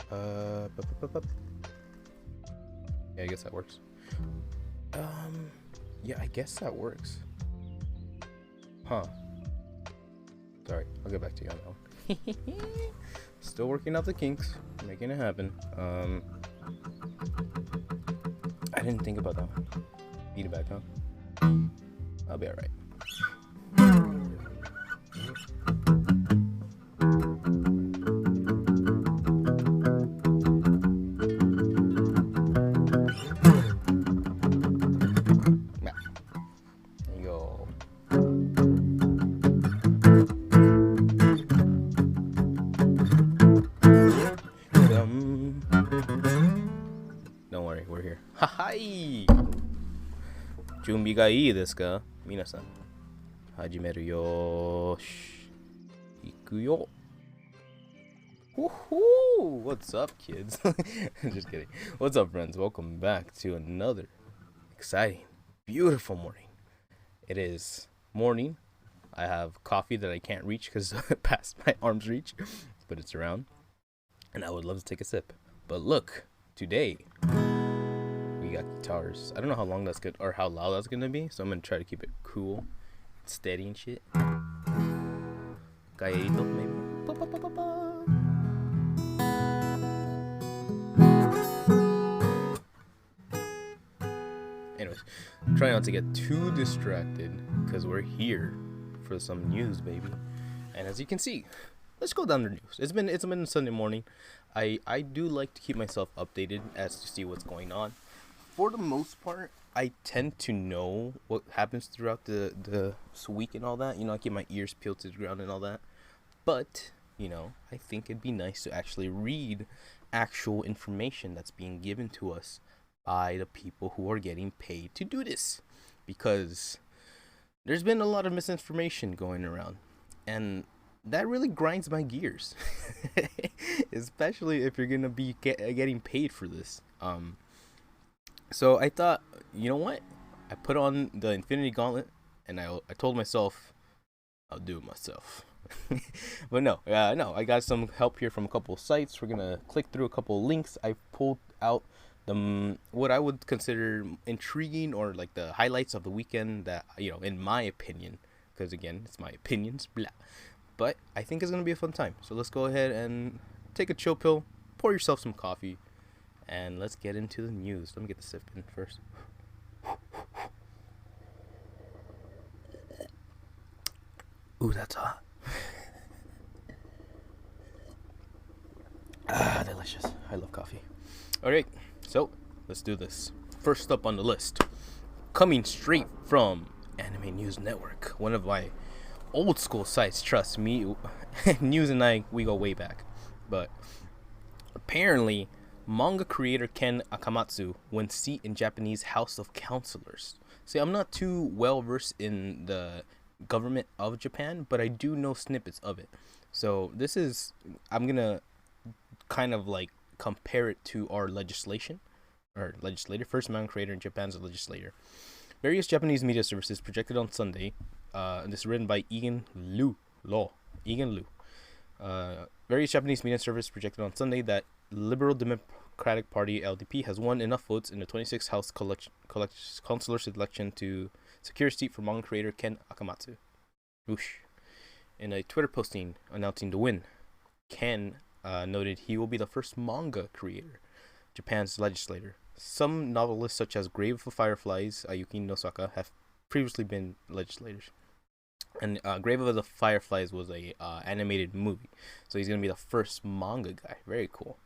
Bup. Yeah, I guess that works. Yeah, I guess that works. Huh. Sorry, I'll get back to you on that one. Still working out the kinks, making it happen. I didn't think about that one. Need it back, huh? I'll be alright. There you go. Don't worry, we're here. Hi! 準備がいいですか皆さん。始めるよーし。行くよ。Woohoo! What's up, kids? Just kidding. What's up, friends? Welcome back to another exciting, beautiful morning. It is morning. I have coffee that I can't reach because past my arm's reach, but it's around. And I would love to take a sip. But look, today we got guitars. I don't know how long that's good or how loud that's gonna be, so I'm gonna try to keep it cool, steady and shit. Calladito, maybe. Anyways, try not to get too distracted because we're here for some news, baby. And as you can see, let's go down the news. It's been Sunday morning. I do like to keep myself updated as to see what's going on. For the most part, I tend to know what happens throughout the week and all that. You know, I keep my ears peeled to the ground and all that. But, you know, I think it'd be nice to actually read actual information that's being given to us by the people who are getting paid to do this. Because there's been a lot of misinformation going around. And that really grinds my gears. Especially if you're going to be getting paid for this. So I thought, you know what? I put on the Infinity Gauntlet, and I told myself, I'll do it myself. But no, I got some help here from a couple of sites. We're gonna click through a couple of links. I pulled out the what I would consider intriguing or like the highlights of the weekend that, you know, in my opinion, because again, it's my opinions, blah. But I think it's gonna be a fun time. So let's go ahead and take a chill pill, pour yourself some coffee, and let's get into the news. Let me get the sip in first. Ooh, that's hot. Delicious. I love coffee. Alright, so let's do this. First up on the list, coming straight from Anime News Network, one of my old school sites. Trust me, News and we go way back. But apparently, manga creator Ken Akamatsu wins seat in Japanese House of Counselors. See, I'm not too well versed in the government of Japan, but I do know snippets of it. So I'm gonna kind of like compare it to our legislator. First manga creator in Japan's legislator. Various Japanese media services projected on Sunday, and this is written by Egan Liu. Various Japanese media services projected on Sunday that Liberal Democratic Party (LDP) has won enough votes in the 26th House Councilors election to secure a seat for manga creator Ken Akamatsu. Whoosh. In a Twitter posting announcing the win, Ken noted he will be the first manga creator, Japan's legislator. Some novelists such as Grave of Fireflies, Ayuki Nosaka, have previously been legislators. And Grave of the Fireflies was a animated movie, so he's gonna be the first manga guy. Very cool.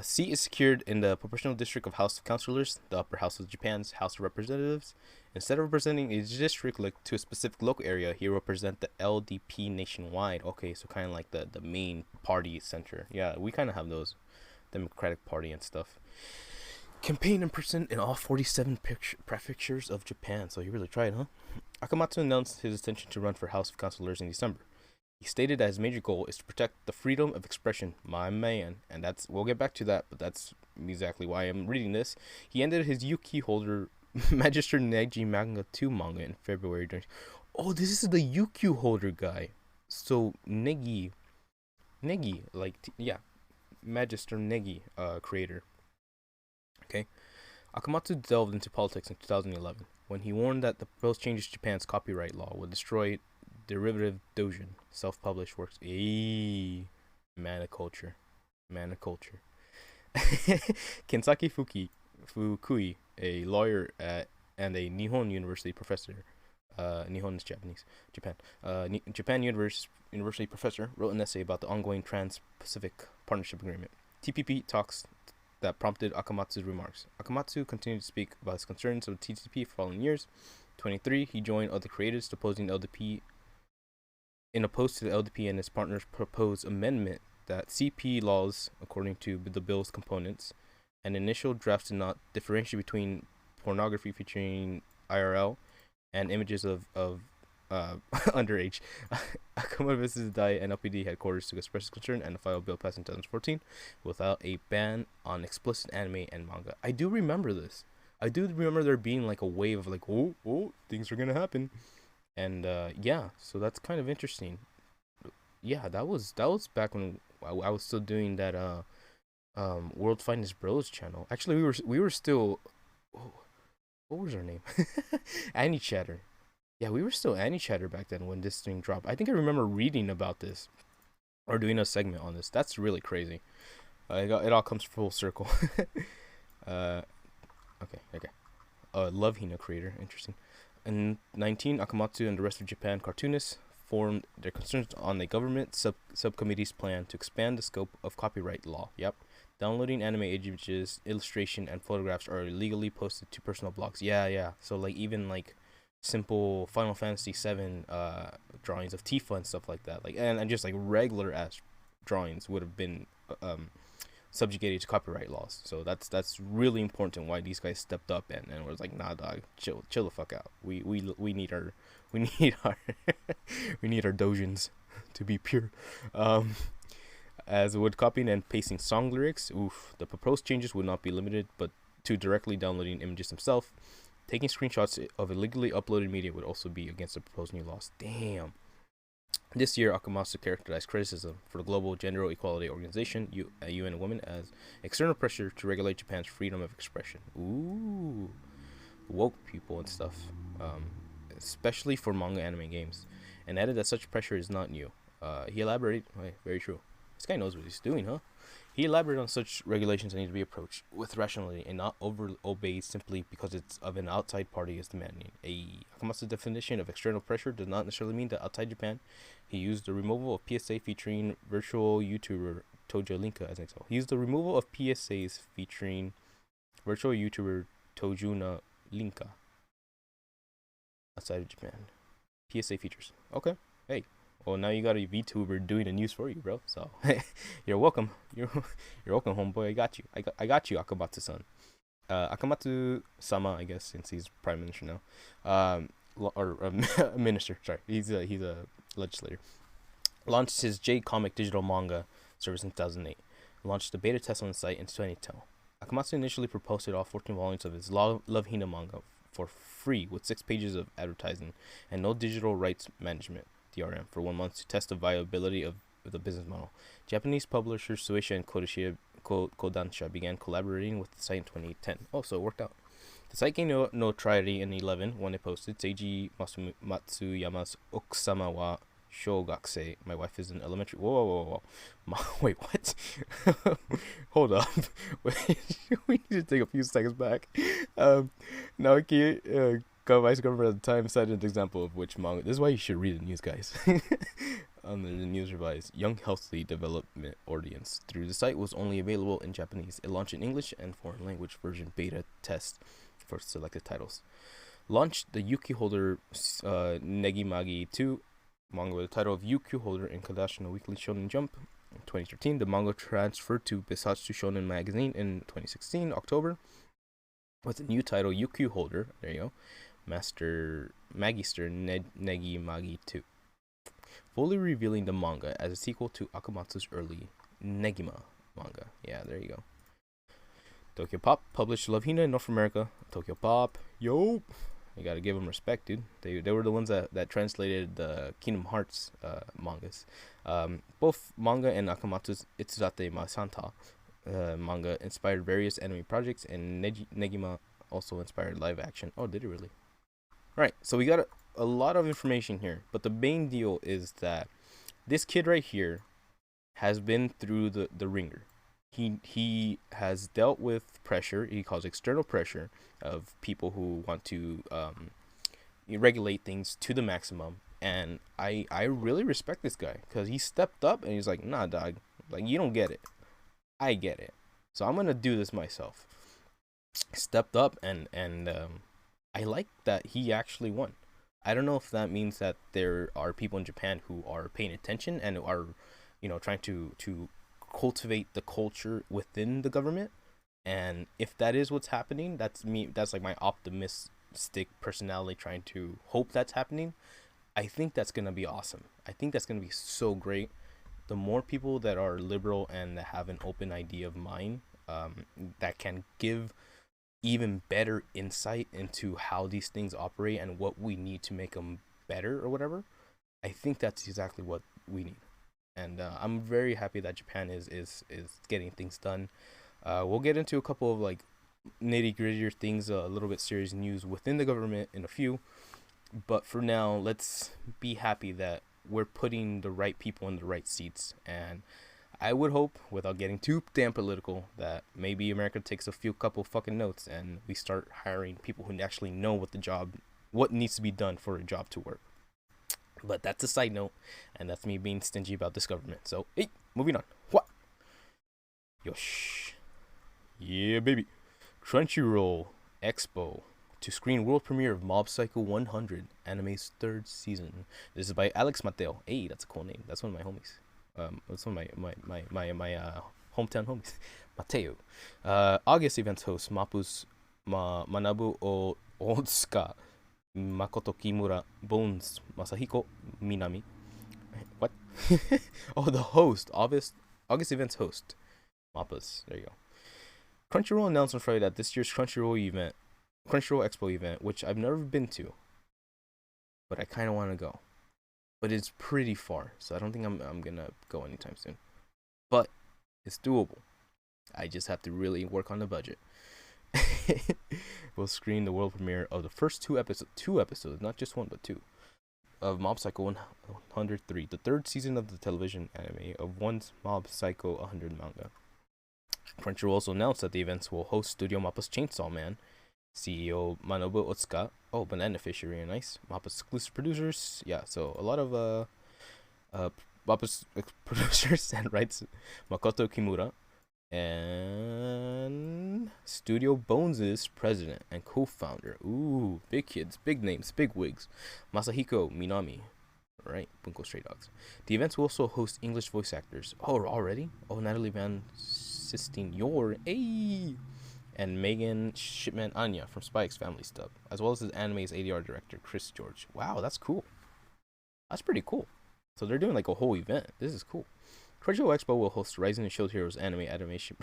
Seat is secured in the proportional district of House of Councilors, the upper house of Japan's House of Representatives. Instead of representing a district to a specific local area, he will represent the LDP nationwide. Okay, so kind of like the main party center. Yeah, we kind of have those, Democratic Party and stuff. Campaign in person in all 47 prefectures of Japan. So he really tried, huh? Akamatsu announced his intention to run for House of Councilors in December. He stated that his major goal is to protect the freedom of expression, my man, and we'll get back to that, but that's exactly why I'm reading this. He ended his Yuki holder Magister Neji Manga 2 manga in February. Oh, this is the Yuki holder guy. So Negi, like, yeah, Magister Negi creator. Okay, Akamatsu delved into politics in 2011 when he warned that the proposed changes to Japan's copyright law would destroy derivative doujin, self-published works. Maniculture. Maniculture. Kensaki Fukui, a lawyer and a Nihon University professor, Nihon is Japanese, Japan, Japan University professor, wrote an essay about the ongoing Trans-Pacific Partnership Agreement, TPP talks that prompted Akamatsu's remarks. Akamatsu continued to speak about his concerns of the TPP for following years. 23, he joined other creators opposing the LDP. In opposed to the LDP and his partners' proposed amendment that CP laws, according to the bill's components, an initial draft did not differentiate between pornography featuring IRL and images of underage. Akuma visited the DAI and LPD headquarters to express his concern and filed a bill passed in 2014 without a ban on explicit anime and manga. I do remember this. I do remember there being like a wave of like, oh, things are gonna happen, and yeah, so that's kind of interesting. Yeah, that was back when I was still doing that World Finest Bros channel. Actually, we were still, what was our name? Annie Chatter. Yeah, we were still Annie Chatter back then when this thing dropped. I think I remember reading about this or doing a segment on this. That's really crazy. It all comes full circle. Okay. Love Hina creator, interesting. In 19, Akamatsu and the rest of Japan cartoonists formed their concerns on the government subcommittee's plan to expand the scope of copyright law. Yep. Downloading anime images, illustration, and photographs are illegally posted to personal blogs. Yeah. So like even like simple Final Fantasy VII drawings of Tifa and stuff like that, like and just like regular ass drawings would have been subjugated to copyright laws. So that's really important why these guys stepped up and was like, nah, dog, chill the fuck out. We need our we need our doujins to be pure. As would copying and pasting song lyrics, the proposed changes would not be limited but to directly downloading images themselves. Taking screenshots of illegally uploaded media would also be against the proposed new laws. Damn. This year, Akamatsu characterized criticism for the Global Gender Equality Organization, UN Women, as external pressure to regulate Japan's freedom of expression. Ooh. Woke people and stuff. Especially for manga, anime, and games. And added that such pressure is not new. He elaborated, very true. This guy knows what he's doing, huh? He elaborated on such regulations that need to be approached with rationality and not obeyed simply because it's of an outside party is demanding. Akamatsu's definition of external pressure does not necessarily mean that outside Japan, he used the removal of PSA featuring virtual YouTuber Tojo Linka as an example. He used the removal of PSAs featuring virtual YouTuber Tojuna Linka outside of Japan. PSA features. Okay. Hey. Well, now you got a VTuber doing the news for you, bro. So you're welcome. You're welcome, homeboy. I got you, Akamatsu-san. Akamatsu-sama, I guess, since he's prime minister now. Or minister. Sorry, he's a legislator. Launched his J-Comic digital manga service in 2008. Launched the beta test on the site in 2010. Akamatsu initially posted all 14 volumes of his Love Hina manga for free with 6 pages of advertising and no digital rights management. DRM for 1 month to test the viability of the business model. Japanese publishers Shueisha and Kodansha began collaborating with the site in 2010. Oh, so it worked out. The site gained notoriety in 2011 when it posted Seiji Matsuyama's Okusama wa Shogakusei. My wife is in elementary. Whoa. Wait, what? Hold up. Wait, we need to take a few seconds back. Naoki vice governor at the time cited an example of which manga. This is why you should read the news, guys. Under the news revised, Young Healthy Development Audience through the site was only available in Japanese. It launched in English and foreign language version beta test for selected titles. Launched the Yuki Holder Negimagi 2 manga with the title of Yuki Holder in Kadashi no Weekly Shonen Jump. In 2013, the manga transferred to Bisatsu Shonen magazine in 2016 October with the new title Yuki Holder. There you go. Magister Negi Magi 2, fully revealing the manga as a sequel to Akamatsu's early Negima manga. Yeah, there you go. Tokyo Pop published Love Hina in North America. Tokyo Pop, yo. You gotta give them respect, dude. They were the ones that translated the Kingdom Hearts mangas. Both manga and Akamatsu's Itsuzate Masanta manga inspired various anime projects, and Negima also inspired live action. Oh, did it really? Right. So we got a lot of information here, but the main deal is that this kid right here has been through the ringer. He has dealt with pressure. He calls external pressure of people who want to regulate things to the maximum. And I really respect this guy because he stepped up and he's like, nah, dog, like you don't get it. I get it. So I'm gonna do this myself. Stepped up and I like that he actually won. I don't know if that means that there are people in Japan who are paying attention and are, trying to cultivate the culture within the government. And if that is what's happening, that's me. That's like my optimistic personality trying to hope that's happening. I think that's gonna be awesome. I think that's gonna be so great. The more people that are liberal and that have an open idea of mind, that can give even better insight into how these things operate and what we need to make them better or whatever, I think that's exactly what we need. And I'm very happy that Japan is getting things done. We'll get into a couple of like nitty grittier things, a little bit serious news within the government in a few. But for now, let's be happy that we're putting the right people in the right seats. And I would hope, without getting too damn political, that maybe America takes a couple fucking notes and we start hiring people who actually know what needs to be done for a job to work. But that's a side note, and that's me being stingy about this government. So, hey, moving on. What? Yosh. Yeah, baby. Crunchyroll Expo to screen world premiere of Mob Psycho 100, anime's 3rd season. This is by Alex Mateo. Hey, that's a cool name. That's one of my homies. That's one of my hometown homies. Mateo. August events host Mapu's Manabu Otsuka, Makoto Kimura, Bones, Masahiko Minami. What? Oh, the host. August events host. Mappas. There you go. Crunchyroll announced on Friday that this year's Crunchyroll Expo event, which I've never been to, but I kind of want to go. But it's pretty far, so I don't think I'm gonna go anytime soon. But it's doable. I just have to really work on the budget. We'll screen the world premiere of the first two episodes, not just one but two, of Mob Psycho 103, the 3rd season of the television anime of One's Mob Psycho 100 manga. Crunchyroll also announced that the events will host Studio Mappa's Chainsaw Man, CEO Manobu Otsuka. Oh, Banana Fishery, nice. Mappa's exclusive producers. Yeah, so a lot of Mappa's producers and writes Makoto Kimura. And Studio Bones' president and co-founder. Ooh, big kids, big names, big wigs. Masahiko Minami. Right, Bunko Stray Dogs. The events will also host English voice actors. Oh, already? Oh, Natalie Van Sistine Yor. Hey! And Megan Shipman Anya from Spy X Family Stuff, as well as the anime's ADR director, Chris George. Wow, that's cool. That's pretty cool. So they're doing like a whole event. This is cool. Crunchyroll Expo will host Rising and Shield Heroes animation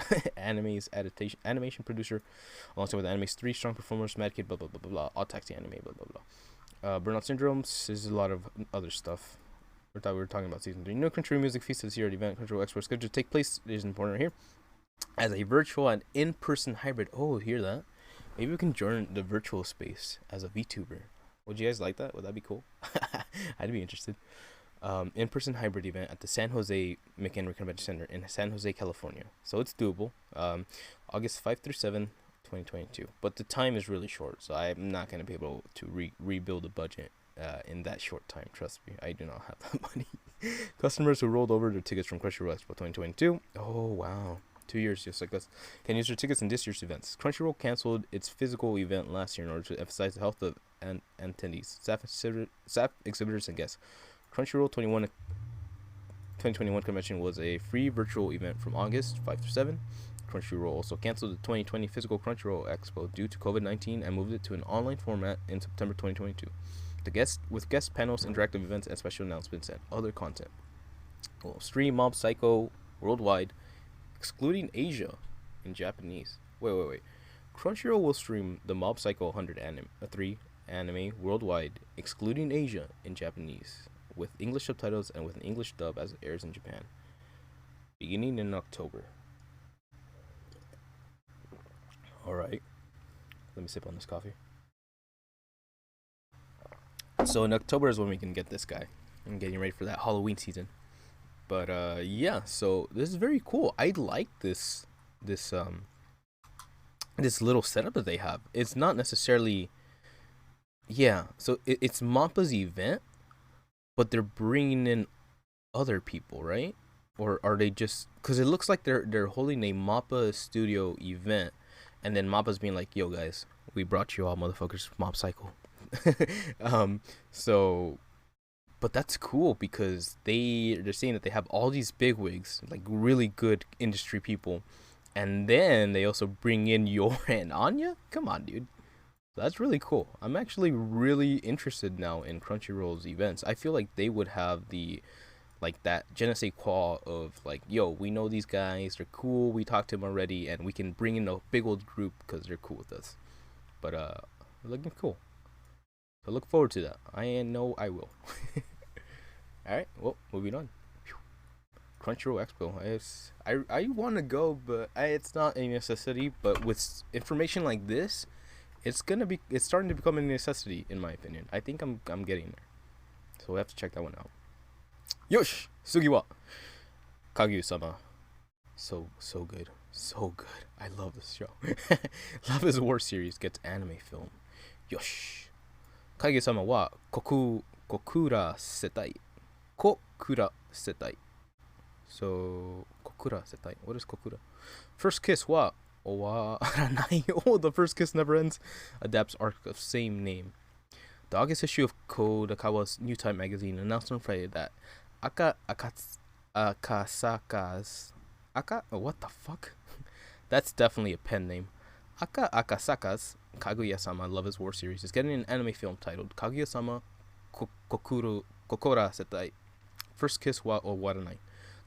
producer, alongside with anime's 3 strong performers, Mad Kid, blah blah blah blah blah, All Taxi Anime, blah blah blah. Burnout Syndromes is a lot of other stuff. We thought we were talking about season 3. No Crunchyroll Music Feast this year at event. Crunchyroll Expo is scheduled to take place. It is important here as a virtual and in-person hybrid. Oh, hear that? Maybe we can join the virtual space as a VTuber. Would you guys like that? Would that be cool? I'd be interested. In-person hybrid event at the San Jose McHenry Convention Center in San Jose, California. So it's doable. August 5 through 7, 2022. But the time is really short, so I'm not going to be able to rebuild a budget in that short time. Trust me, I do not have that money. Customers who rolled over their tickets from Crunchyroll Expo 2022. Oh, wow. 2 years just like us. Can use their tickets in this year's events. Crunchyroll canceled its physical event last year in order to emphasize the health of attendees, staff exhibitors, and guests. Crunchyroll 2021 convention was a free virtual event from August 5 through 7. Crunchyroll also canceled the 2020 physical Crunchyroll Expo due to COVID-19 and moved it to an online format in September 2022. With guest panels, interactive events, and special announcements and other content. We'll stream Mob Psycho worldwide, excluding Asia, in Japanese. Wait. Crunchyroll will stream the Mob Psycho 100 3 anime worldwide, excluding Asia, in Japanese, with English subtitles and with an English dub as it airs in Japan, beginning in October. Alright, let me sip on this coffee. So in October is when we can get this guy. I'm getting ready for that Halloween season. But yeah, so this is very cool. I like this this little setup that they have. It's not necessarily, yeah. So it's Mappa's event, but they're bringing in other people, right? Or are they just? Because it looks like they're holding a Mappa Studio event, and then Mappa's being like, "Yo, guys, we brought you all, motherfuckers, Mob Psycho." So, but that's cool because they're saying that they have all these bigwigs, like really good industry people, and then they also bring in Yor and Anya. Come on, dude. That's really cool. I'm actually really interested now in Crunchyroll's events. I feel like they would have the like that je ne sais quoi of like, yo, we know these guys, they're cool, we talked to them already, and we can bring in a big old group because they're cool with us. But looking cool. So look forward to that. I know I will. All right. Well, moving on. Crunchyroll Expo. I want to go, but it's not a necessity. But with information like this, it's starting to become a necessity in my opinion. I think I'm getting there. So we have to check that one out. Yosh Sugiwa Kaguya-sama. So good. So good. I love this show. Love is War series gets anime film. Yosh. Kaguya-sama wa kokura setai. Kokura setai. So, kokura setai. What is kokura? First kiss wa owaranai. Oh, the first kiss never ends. Adapts arc of same name. The August issue of Kodakawa's New Time magazine announced on Friday that Akasaka's what the fuck? That's definitely a pen name. Akasaka's Kaguya-sama Love is War series is getting an anime film titled Kaguya-sama Kokora Setai. First Kiss wa Owaranai.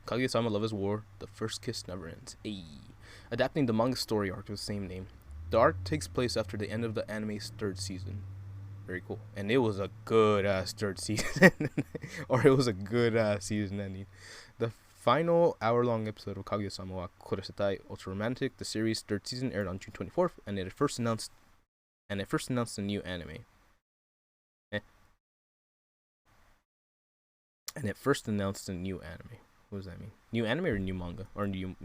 Kaguya-sama Love is War, The First Kiss Never Ends. Ayy. Adapting the manga story arc of the same name. The arc takes place after the end of the anime's third season. Very cool. And it was a good ass third season. Or it was a good ass season ending. The final hour-long episode of Kaguya-sama wa Korasetai Ultra Romantic, the series' third season, aired on June 24th, and it first announced a new anime. And it first announced a new anime. What does that mean? New anime or new manga? Or new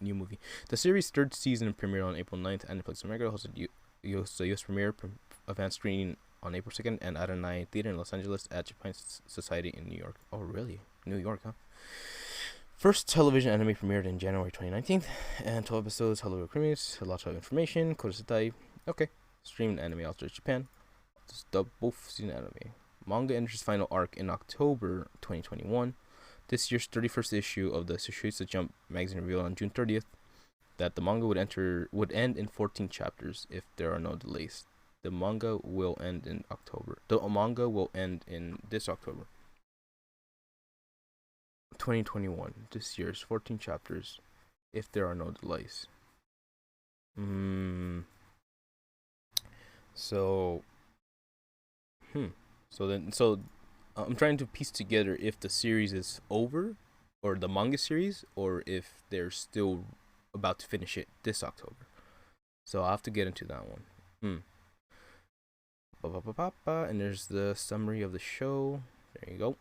movie? The series' third season premiered on April 9th, and Netflix America hosted US premiere advanced screening on April 2nd, and Aranai Theater in Los Angeles at Japan Society in New York. Oh, really? New York, huh? First television anime premiered in January 2019, and 12 episodes, Hello Creamies, a lot of information, Kodosetai. Okay. Streamed anime outside Japan. Just dub both season anime. Manga enters final arc in October 2021. This year's 31st issue of the Shueisha Jump magazine revealed on June 30th that the manga would end in 14 chapters if there are no delays. The manga will end in October. The manga will end in this October. 2021. This year's 14 chapters if there are no delays. So I'm trying to piece together if the series is over, or the manga series, or if they're still about to finish it this October. So I'll have to get into that one. And there's the summary of the show. There you go.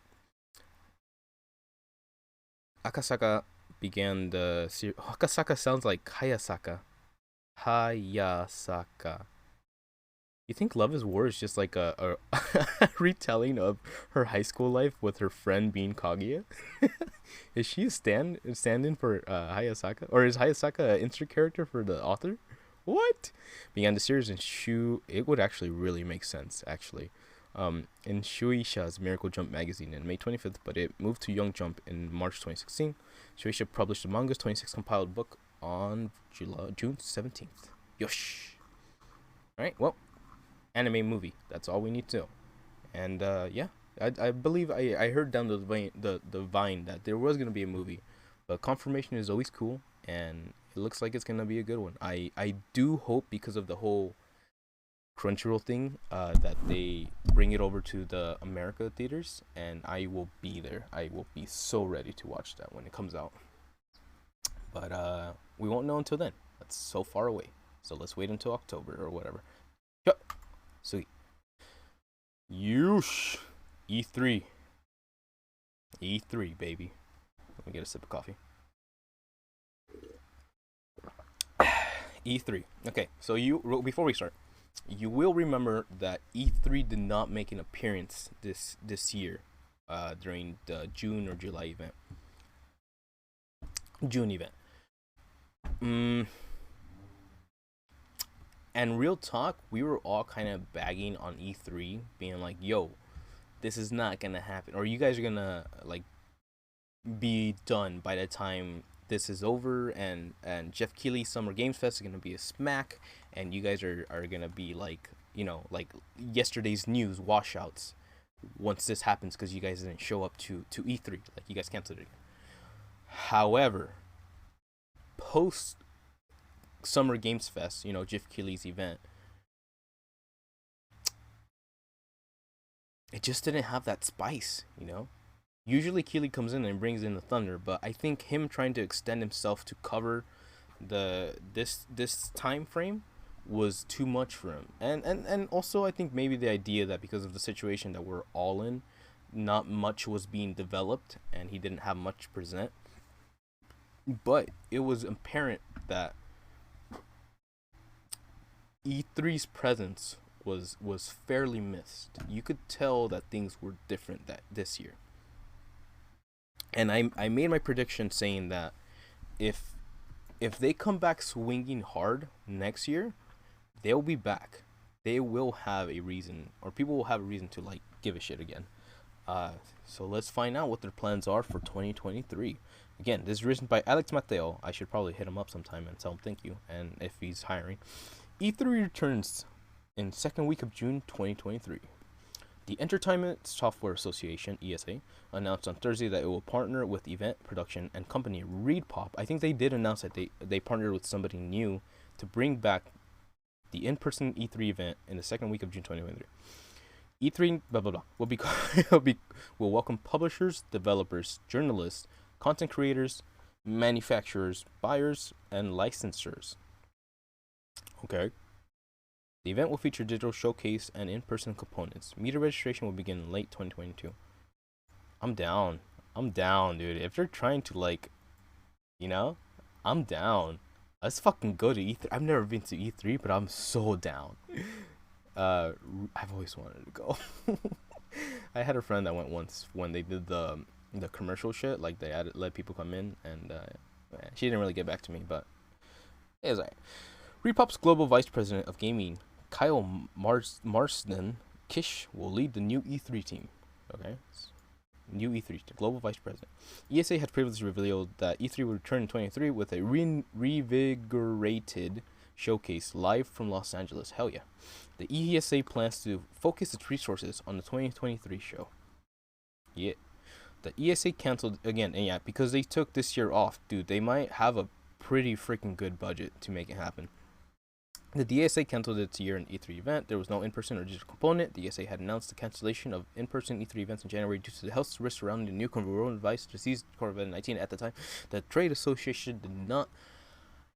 Akasaka began the series. Akasaka sounds like Hayasaka. Hayasaka. You think Love is War is just like a retelling of her high school life with her friend being Kaguya? Is she a stand-in for Hayasaka? Or is Hayasaka an insert character for the author? What? Began the series in it would actually really make sense, actually. In Shueisha's Miracle Jump magazine in May 25th, but it moved to Young Jump in March 2016. Shueisha published the manga's 26th compiled book on June 17th. Yosh! Alright, well, anime movie. That's all we need to know. And yeah, I believe I heard down the vine that there was gonna be a movie, but confirmation is always cool, and it looks like it's gonna be a good one. I do hope, because of the whole Crunchyroll thing, that they bring it over to the America theaters, and I will be there. I will be so ready to watch that when it comes out. But we won't know until then. That's so far away. So let's wait until October or whatever. Yep. Sweet. Yeesh. E3. E3, baby. Let me get a sip of coffee. E3. Okay, so before we start, you will remember that E3 did not make an appearance this year, during the June or July event. June event. And real talk, we were all kind of bagging on E3, being like, "Yo, this is not gonna happen," or "You guys are gonna like be done by the time this is over," and Jeff Keighley's Summer Games Fest is gonna be a smack, and you guys are gonna be like, like yesterday's news washouts once this happens because you guys didn't show up to E3, like you guys canceled it. However, post Summer Games Fest, Jeff Keighley's event, it just didn't have that spice. Usually Keighley comes in and brings in the thunder, but I think him trying to extend himself to cover this time frame was too much for him. And also I think maybe the idea that because of the situation that we're all in, not much was being developed and he didn't have much to present. But it was apparent that E3's presence was fairly missed. You could tell that things were different this year. And I made my prediction saying that if they come back swinging hard next year, they'll be back. They will have a reason, or people will have a reason to like give a shit again. So let's find out what their plans are for 2023. Again, this is written by Alex Mateo. I should probably hit him up sometime and tell him thank you, and if he's hiring. E3 returns in second week of June 2023. The Entertainment Software Association, ESA, announced on Thursday that it will partner with event production and company ReedPop. I think they did announce that they partnered with somebody new to bring back the in-person E3 event in the second week of June 2023. E3 blah blah blah will welcome publishers, developers, journalists, content creators, manufacturers, buyers, and licensors. Okay. The event will feature digital showcase and in-person components. Media registration will begin in late 2022. I'm down, dude. If they're trying to I'm down. Let's fucking go to E3. I've never been to E3, but I'm so down. I've always wanted to go. I had a friend that went once when they did the commercial shit. Like they let people come in, and she didn't really get back to me, but it was alright. ReedPop's global vice president of gaming, Kyle Marsden Kish, will lead the new E3 team. Okay, new E3 team, global vice president. ESA had previously revealed that E3 would return in 2023 with a revigorated showcase live from Los Angeles. Hell yeah. The ESA plans to focus its resources on the 2023 show. Yeah. The ESA canceled again, and yeah, because they took this year off, dude, they might have a pretty freaking good budget to make it happen. The DSA canceled its year in E3 event. There was no in-person or digital component. The DSA had announced the cancellation of in-person E3 events in January due to the health risks surrounding the new coronavirus disease, COVID-19 at the time. The trade association did not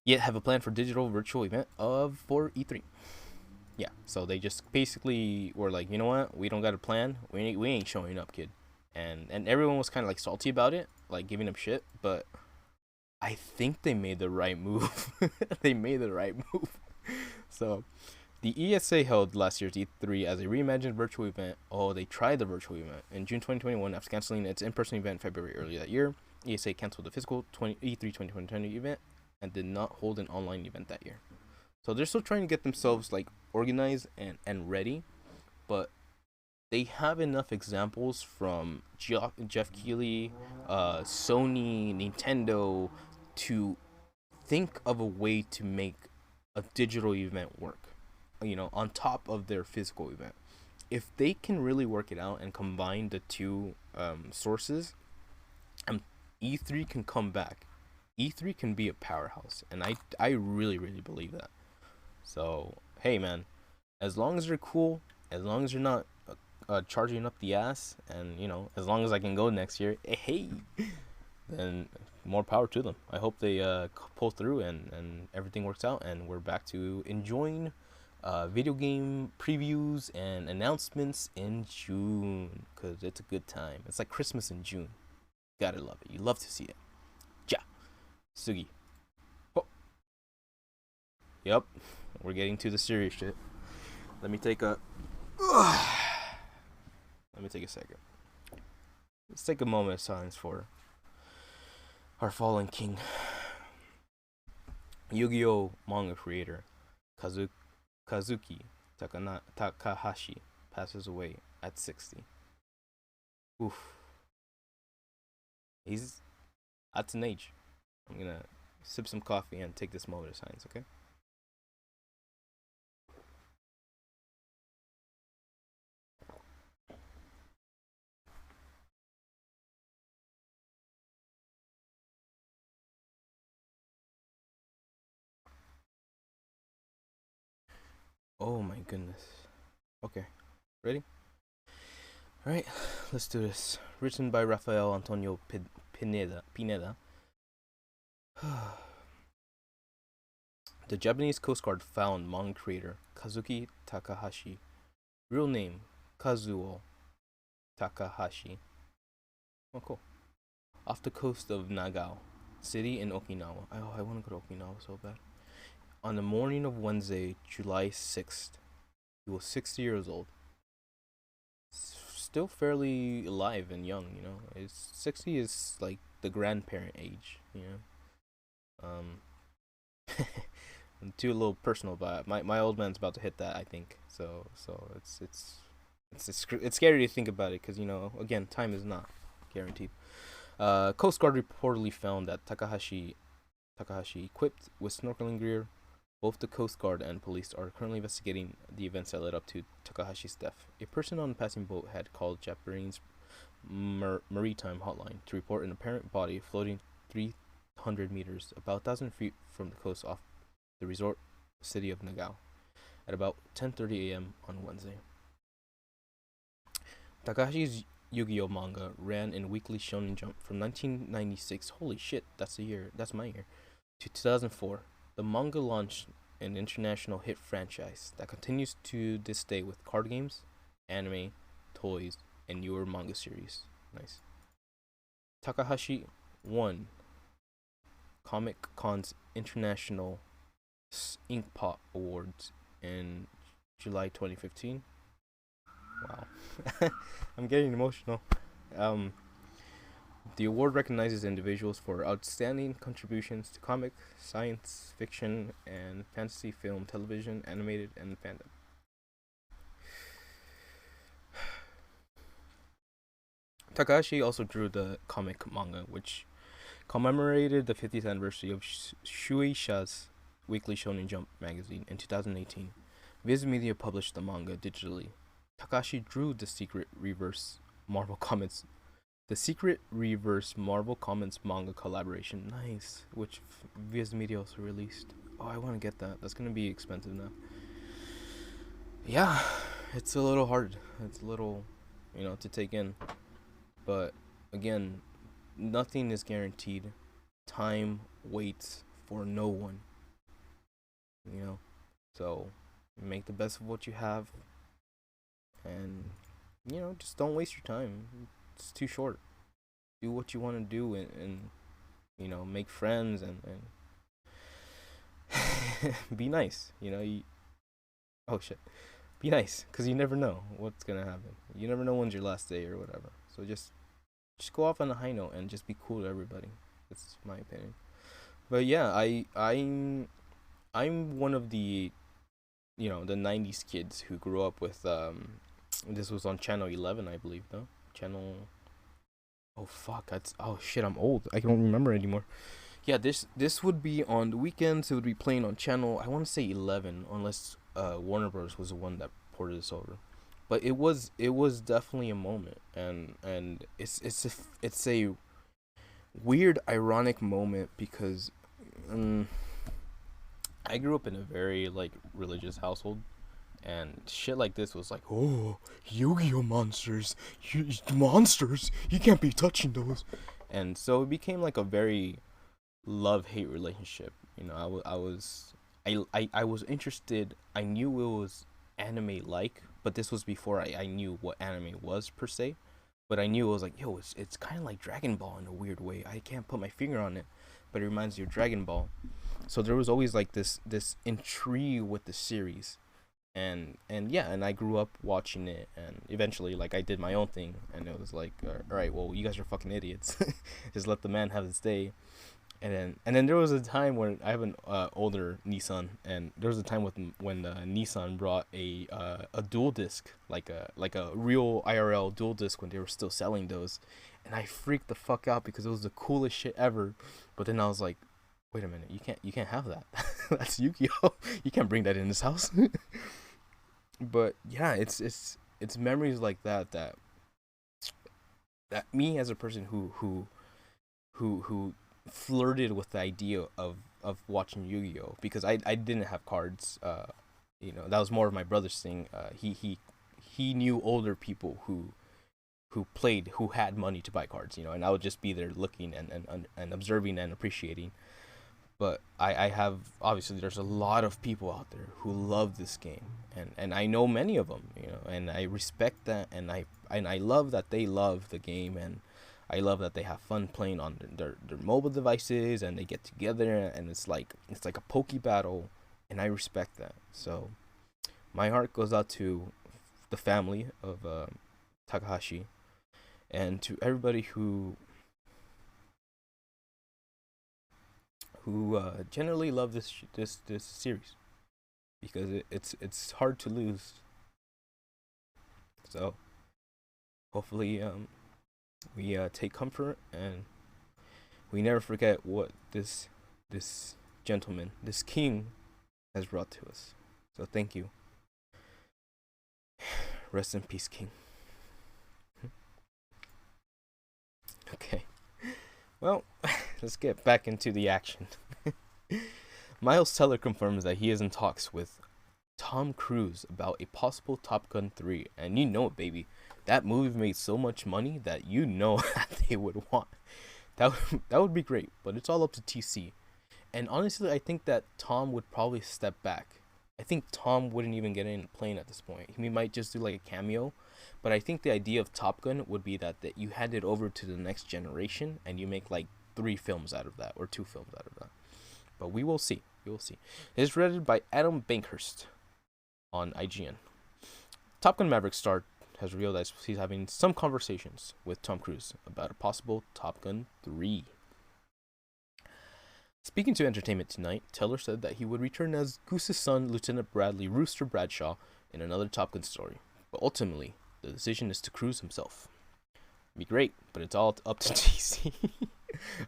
yet have a plan for digital virtual event for E3. Yeah, so they just basically were like, you know what? We don't got a plan. We ain't showing up, kid. And everyone was kind of like salty about it, like giving them shit. But I think they made the right move. They made the right move. So, the ESA held last year's E3 as a reimagined virtual event. Oh, they tried the virtual event. In June 2021, after canceling its in-person event in February earlier that year, ESA canceled the physical E3 2020 event and did not hold an online event that year. So they're still trying to get themselves like organized and ready, but they have enough examples from Jeff Keighley, Sony, Nintendo to think of a way to make a digital event work, on top of their physical event. If they can really work it out and combine the two sources, E3 can come back. E3 can be a powerhouse, and I really, really believe that. So, hey, man, As long as they're cool, as long as they're not charging up the ass, and as long as I can go next year, hey, then more power to them. I hope they pull through and everything works out, and we're back to enjoying video game previews and announcements in June, because it's a good time. It's like Christmas in June. Gotta love it. You love to see it. Ja. Sugi. Oh. Yep. We're getting to the serious shit. Let me take a second. Let's take a moment of silence for our fallen king. Yu-Gi-Oh! Manga creator Kazuki Takahashi passes away at 60. Oof. That's an age. I'm gonna sip some coffee and take this moment of silence, okay? Oh my goodness. Okay. Ready? Alright, let's do this. Written by Rafael Antonio Pineda. The Japanese Coast Guard found manga creator Kazuki Takahashi, real name Kazuo Takahashi. Oh, cool. Off the coast of Nagao City in Okinawa. Oh, I want to go to Okinawa so bad. On the morning of Wednesday, July 6th, he was 60 years old. Still fairly alive and young, 60 is like the grandparent age, I'm too a little personal, but my old man's about to hit that, I think. So it's scary to think about it, because again, time is not guaranteed. Coast Guard reportedly found that Takahashi, equipped with snorkeling gear. Both the Coast Guard and police are currently investigating the events that led up to Takahashi's death. A person on a passing boat had called Japanese maritime hotline to report an apparent body floating 300 meters, about 1,000 feet from the coast off the resort city of Nagao, at about 10:30 a.m. on Wednesday. Takahashi's Yu-Gi-Oh! Manga ran in Weekly Shonen Jump from 1996. Holy shit, that's the year. That's my year. To 2004. The manga launched an international hit franchise that continues to this day with card games, anime, toys, and newer manga series. Nice. Takahashi won Comic Con's International Inkpot Awards in July 2015. Wow. I'm getting emotional. The award recognizes individuals for outstanding contributions to comic, science fiction, and fantasy film, television, animated, and fandom. Takahashi also drew the comic manga, which commemorated the 50th anniversary of Shueisha's Weekly Shonen Jump magazine in 2018. Viz Media published the manga digitally. Takahashi drew the secret reverse Marvel Comics manga collaboration. Nice. Which Viz Media also released. Oh, I want to get that. That's going to be expensive now. Yeah, it's a little hard. It's a little, to take in. But, again, nothing is guaranteed. Time waits for no one. So, make the best of what you have. And, just don't waste your time. It's too short. Do what you want to do, and make friends, and be nice. Oh shit, be nice, because you never know what's gonna happen. You never know when's your last day or whatever. So just go off on a high note and just be cool to everybody. That's my opinion. But yeah, I'm one of the the 90s kids who grew up with this was on channel 11, I believe, though. Channel, oh fuck, oh shit, I'm old. I don't remember anymore. Yeah, this would be on the weekends. It would be playing on channel, I want to say 11, unless Warner Bros was the one that ported this over. But it was definitely a moment, and it's a weird, ironic moment, because I grew up in a very religious household, And shit like this was like, oh, Yu-Gi-Oh monsters, monsters, you can't be touching those. And so it became like a very love-hate relationship. You know, I was interested. I knew it was anime like, but this was before I knew what anime was per se. But I knew it was like, yo, it's kind of like Dragon Ball in a weird way. I can't put my finger on it, but it reminds you of Dragon Ball. So there was always like this intrigue with the series, and yeah, and I grew up watching it, and eventually like I did my own thing, and it was like, all right, well, you guys are fucking idiots. Just let the man have his day. And then there was a time when I have an older Nissan, and there was a time when Nissan brought a dual disc, like a real IRL dual disc when they were still selling those, and I freaked the fuck out because it was the coolest shit ever. But then I was like, wait a minute, you can't have that. That's Yu-Gi-Oh. You can't bring that in this house. But yeah, it's memories like that me as a person who flirted with the idea of watching Yu-Gi-Oh, because I didn't have cards. You know, that was more of my brother's thing. He knew older people who played, who had money to buy cards, you know, and I would just be there looking and observing and appreciating. But I have, obviously there's a lot of people out there who love this game, and I know many of them, you know, and I respect that, and I love that they love the game, and I love that they have fun playing on their mobile devices, and they get together, and it's like a Poke battle, and I respect that. So my heart goes out to the family of Takahashi, and to everybody who generally love this series, because it's hard to lose. So hopefully we take comfort, and we never forget what this gentleman, this king, has brought to us. So thank you. Rest in peace, king. Okay. Well, let's get back into the action. Miles Teller confirms that he is in talks with Tom Cruise about a possible Top Gun 3. And you know it, baby. That movie made so much money that you know that they would want. That would be great, but it's all up to TC. And honestly, I think that Tom would probably step back. I think Tom wouldn't even get in the plane at this point. He might just do like a cameo. But I think the idea of Top Gun would be that you hand it over to the next generation, and you make like 3 films out of that, or 2 films out of that. But we will see. We will see. It is rated by Adam Bankhurst on IGN. Top Gun Maverick star has revealed that he's having some conversations with Tom Cruise about a possible Top Gun 3. Speaking to Entertainment Tonight, Teller said that he would return as Goose's son, Lieutenant Bradley Rooster Bradshaw, in another Top Gun story. But ultimately, the decision is to Cruise himself. It'd be great, but it's all up to TC.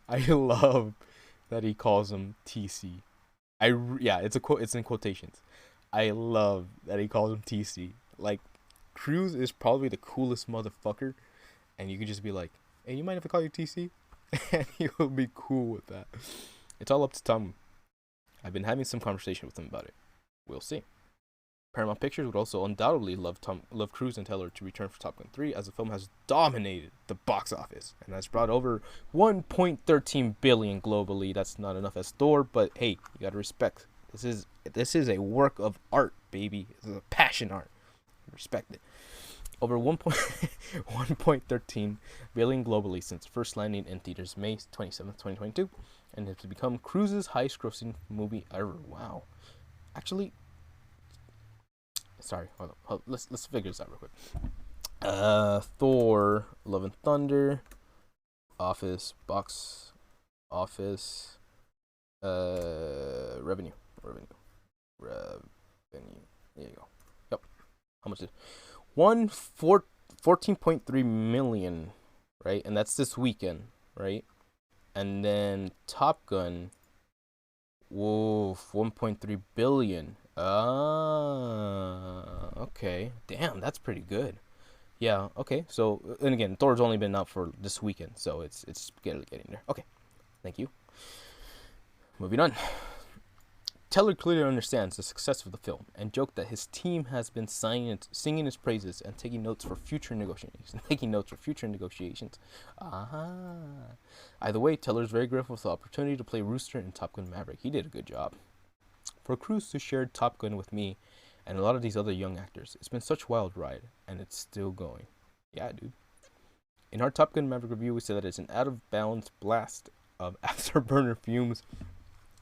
I love that he calls him TC. Yeah, it's in quotations. I love that he calls him TC. Like, Cruise is probably the coolest motherfucker, and you could just be like, hey, you mind if I call you TC? And he will be cool with that. It's all up to Tom. I've been having some conversation with him about it. We'll see. Paramount Pictures would also undoubtedly love Cruise and Teller to return for Top Gun 3, as the film has dominated the box office and has brought over 1.13 billion globally. That's not enough as Thor, but hey, you gotta respect. This is a work of art, baby. This is a passion art. Respect it. Over 1.13 billion globally since first landing in theaters May 27th, 2022, and has become Cruise's highest-grossing movie ever. Wow. Actually, sorry, hold on. Let's figure this out real quick. Thor: Love and Thunder, box office, revenue. There you go. Yep. How much is it? 14.3 million, right? And that's this weekend, right? And then Top Gun, 1.3 billion. Okay. Damn, that's pretty good. Yeah, okay. So, and again, Thor's only been out for this weekend, so it's getting there. Okay. Thank you. Moving on. Teller clearly understands the success of the film and joked that his team has been singing his praises and taking notes for future negotiations. Either way, Teller's very grateful for the opportunity to play Rooster in Top Gun Maverick. He did a good job. For Cruise to share Top Gun with me and a lot of these other young actors, it's been such a wild ride, and it's still going. Yeah, dude. In our Top Gun Maverick review, we said that it's an out-of-balance blast of afterburner fumes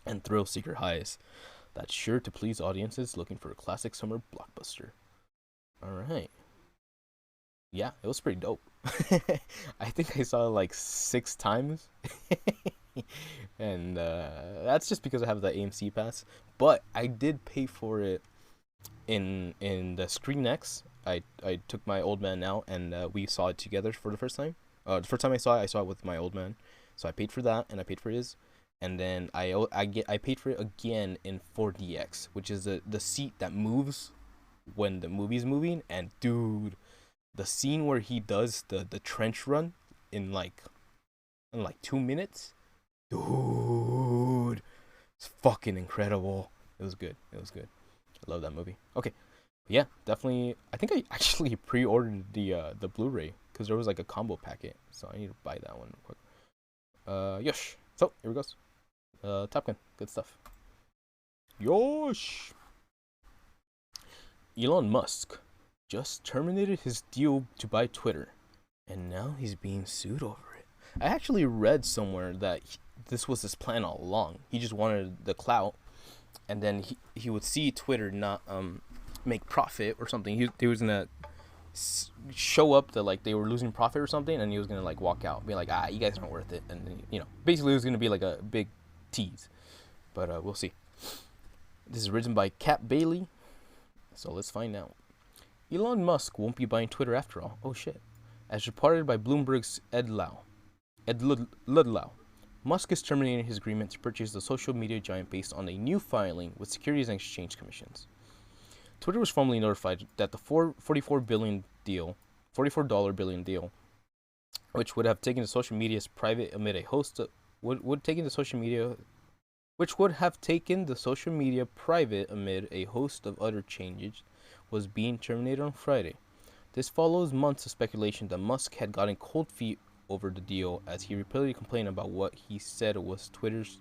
and thrill-seeker highs that's sure to please audiences looking for a classic summer blockbuster. Alright. Yeah, it was pretty dope. I think I saw it like 6 times. And that's just because I have the AMC pass. But I did pay for it in the Screen X. I took my old man out, and we saw it together for the first time. The first time I saw it with my old man. So I paid for that, and I paid for his. And then I paid for it again in 4DX, which is the seat that moves when the movie's moving. And dude, the scene where he does the trench run in like 2 minutes, dude, it's fucking incredible. It was good. I love that movie. Okay, yeah, definitely. I think I actually pre-ordered the Blu-ray because there was like a combo packet, so I need to buy that one real quick. Yosh. So here we go. Top Gun, good stuff. Yosh. Elon Musk just terminated his deal to buy Twitter, and now he's being sued over it. I actually read somewhere that this was his plan all along. He just wanted the clout, and then he would see Twitter not make profit or something. He was gonna show up that like they were losing profit or something, and he was gonna like walk out, be like, you guys aren't worth it, and then, basically it was gonna be like a big tease. But we'll see. This is written by Kat Bailey, so let's find out. Elon Musk won't be buying Twitter after all. Oh shit. As reported by Bloomberg's Ed Ludlow, Musk is terminating his agreement to purchase the social media giant based on a new filing with Securities and Exchange Commissions. Twitter was formally notified that the $44 billion deal, which would have taken the social media's private amid a host of, private amid a host of other changes, was being terminated on Friday. This follows months of speculation that Musk had gotten cold feet over the deal, as he repeatedly complained about what he said was Twitter's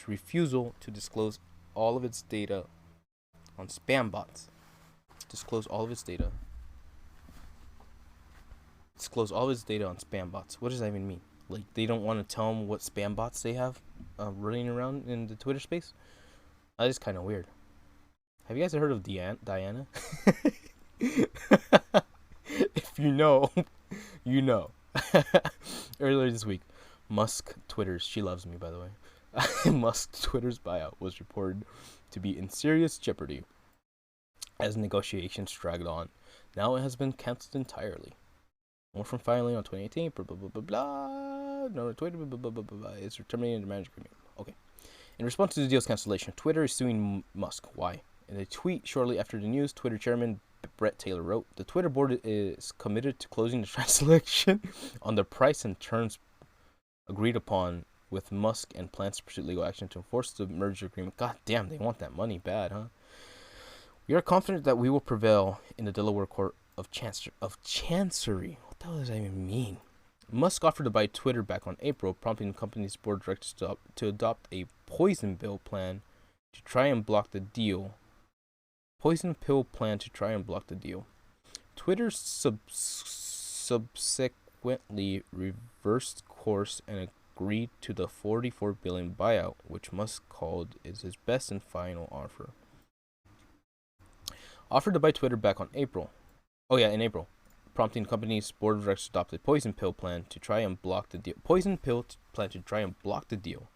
refusal to disclose all of its data on spam bots. What does that even mean? Like, they don't want to tell them what spam bots they have running around in the Twitter space? That is kind of weird. Have you guys heard of Diana? If you know, you know. Earlier this week, Musk Twitter's, she loves me by the way, Musk Twitter's buyout was reported to be in serious jeopardy as negotiations dragged on. Now it has been cancelled entirely. More from filing on 2018, blah, blah, blah, blah, blah. No, Twitter, blah, blah, blah, blah, blah. It's terminating the management agreement. Okay. In response to the deal's cancellation, Twitter is suing Musk. Why? In a tweet shortly after the news, Twitter chairman Brett Taylor wrote, "The Twitter board is committed to closing the transaction on the price and terms agreed upon with Musk and plans to pursue legal action to enforce the merger agreement." God damn, they want that money bad, huh? "We are confident that we will prevail in the Delaware Court of Chancery." What the hell does that even mean? Musk offered to buy Twitter back on April, prompting the company's board of directors to adopt a poison pill plan to try and block the deal. Twitter subsequently reversed course and agreed to the $44 billion buyout, which Musk called is his best and final offer. Offered to buy Twitter back on April. In April. Prompting the company's board of directors to adopt a poison pill plan to try and block the deal.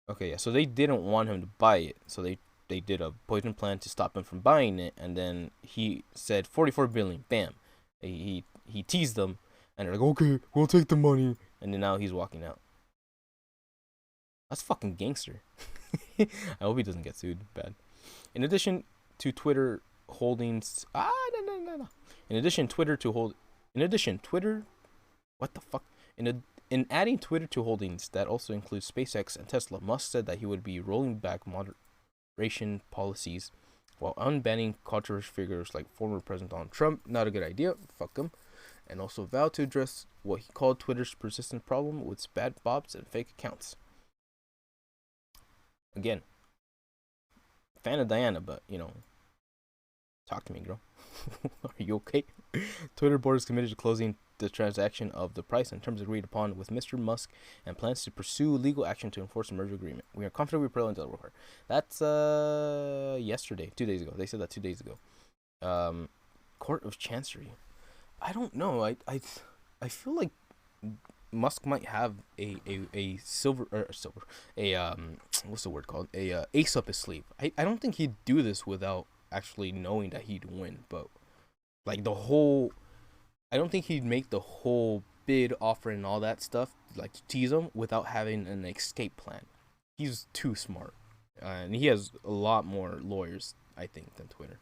Okay, yeah, so they didn't want him to buy it, so they did a poison plan to stop him from buying it, and then he said $44 billion, bam. He teased them, and they're like, okay, we'll take the money, and then now he's walking out. That's fucking gangster. I hope he doesn't get sued bad. In addition to Twitter holdings, In addition, Twitter to hold In addition, Twitter, what the fuck? In adding Twitter to holdings that also includes SpaceX and Tesla, Musk said that he would be rolling back moderation policies while unbanning controversial figures like former President Donald Trump. Not a good idea. Fuck him. And also vowed to address what he called Twitter's persistent problem with bad bots and fake accounts. Again, fan of Diana, but talk to me, girl. Are you okay? Twitter board is committed to closing the transaction of the price and terms agreed upon with Mr. Musk and plans to pursue legal action to enforce the merger agreement. We are confident we prevail until the worker. That's yesterday, 2 days ago. They said that 2 days ago. Court of Chancery. I don't know. I feel like Musk might have a silver what's the word called, a ace up his sleeve. I don't think he'd do this without actually knowing that he'd win, but like I don't think he'd make the whole bid offer and all that stuff like to tease him without having an escape plan. He's too smart, and he has a lot more lawyers, I think, than Twitter.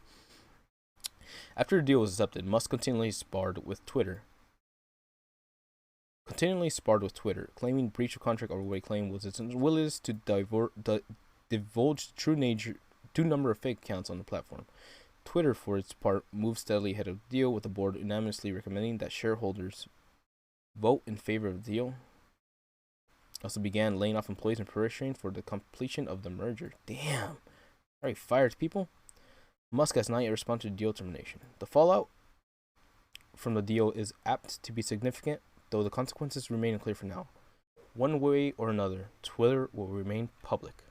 After the deal was accepted, Musk continually sparred with Twitter, claiming breach of contract over what he claimed was its willingness to divulge true number of fake accounts on the platform. Twitter, for its part, moved steadily ahead of the deal, with the board unanimously recommending that shareholders vote in favor of the deal. Also began laying off employees in preparation for the completion of the merger. Damn. Alright, fired people. Musk has not yet responded to deal termination. The fallout from the deal is apt to be significant, though the consequences remain unclear for now. One way or another, Twitter will remain public.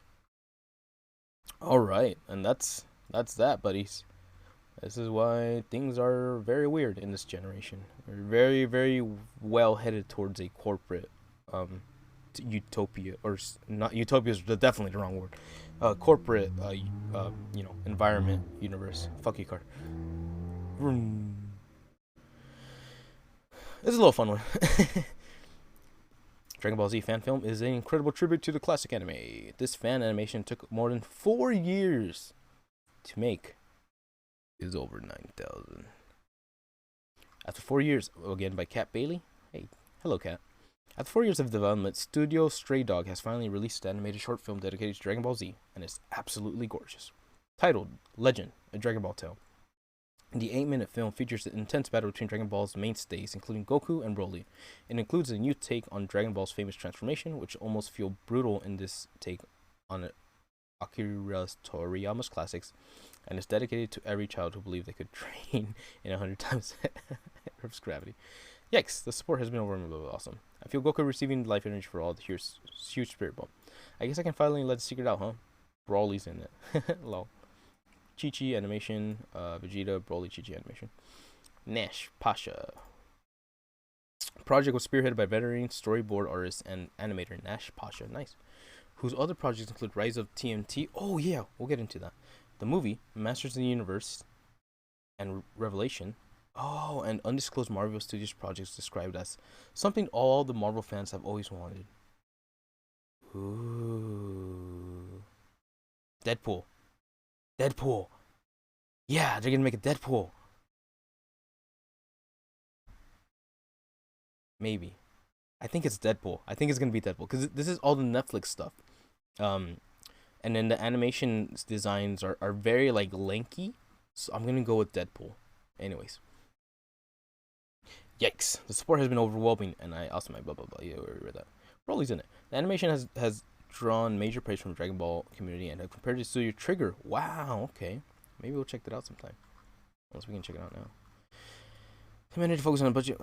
Alright, and that's that, buddies. This is why things are very weird in this generation. We're very, very well headed towards a corporate utopia, or not utopia is definitely the wrong word. Corporate, environment, universe. Fuck you, car. This is a little fun one. Dragon Ball Z fan film is an incredible tribute to the classic anime. This fan animation took more than 4 years to make. Is over 9,000. After 4 years, again by Cat Bailey. Hey, hello, Cat. After 4 years of development, Studio Stray Dog has finally released an animated short film dedicated to Dragon Ball Z, and it's absolutely gorgeous. Titled Legend: A Dragon Ball Tale. The 8-minute film features an intense battle between Dragon Ball's mainstays, including Goku and Broly. It includes a new take on Dragon Ball's famous transformation, which almost feel brutal in this take on Akira Toriyama's classics, and is dedicated to every child who believed they could train in 100 times Earth's gravity. Yikes, the support has been overwhelmingly awesome. I feel Goku receiving life energy for all the huge spirit bump. I guess I can finally let the secret out, huh? Broly's in it. Lol. Chi-Chi animation, Vegeta, Broly, Chi-Chi animation. Nash Pasha. Project was spearheaded by veteran storyboard artist and animator Nash Pasha. Nice. Whose other projects include Rise of TMT. Oh yeah, we'll get into that. The movie, Masters of the Universe, and Revelation. Oh, and undisclosed Marvel Studios projects described as something all the Marvel fans have always wanted. Ooh. Deadpool. Yeah, they're gonna make a Deadpool. Maybe. I think it's Deadpool. I think it's gonna be Deadpool because this is all the Netflix stuff. And then the animation designs are very like lanky, so I'm gonna go with Deadpool. Anyways, yikes! The support has been overwhelming, and I also my blah blah blah. Yeah, we read that. Broly's in it. The animation has drawn major praise from the Dragon Ball community and have compared it to Studio Trigger. Wow, okay, maybe we'll check that out sometime. Unless we can check it out now. I managed to focus on a budget.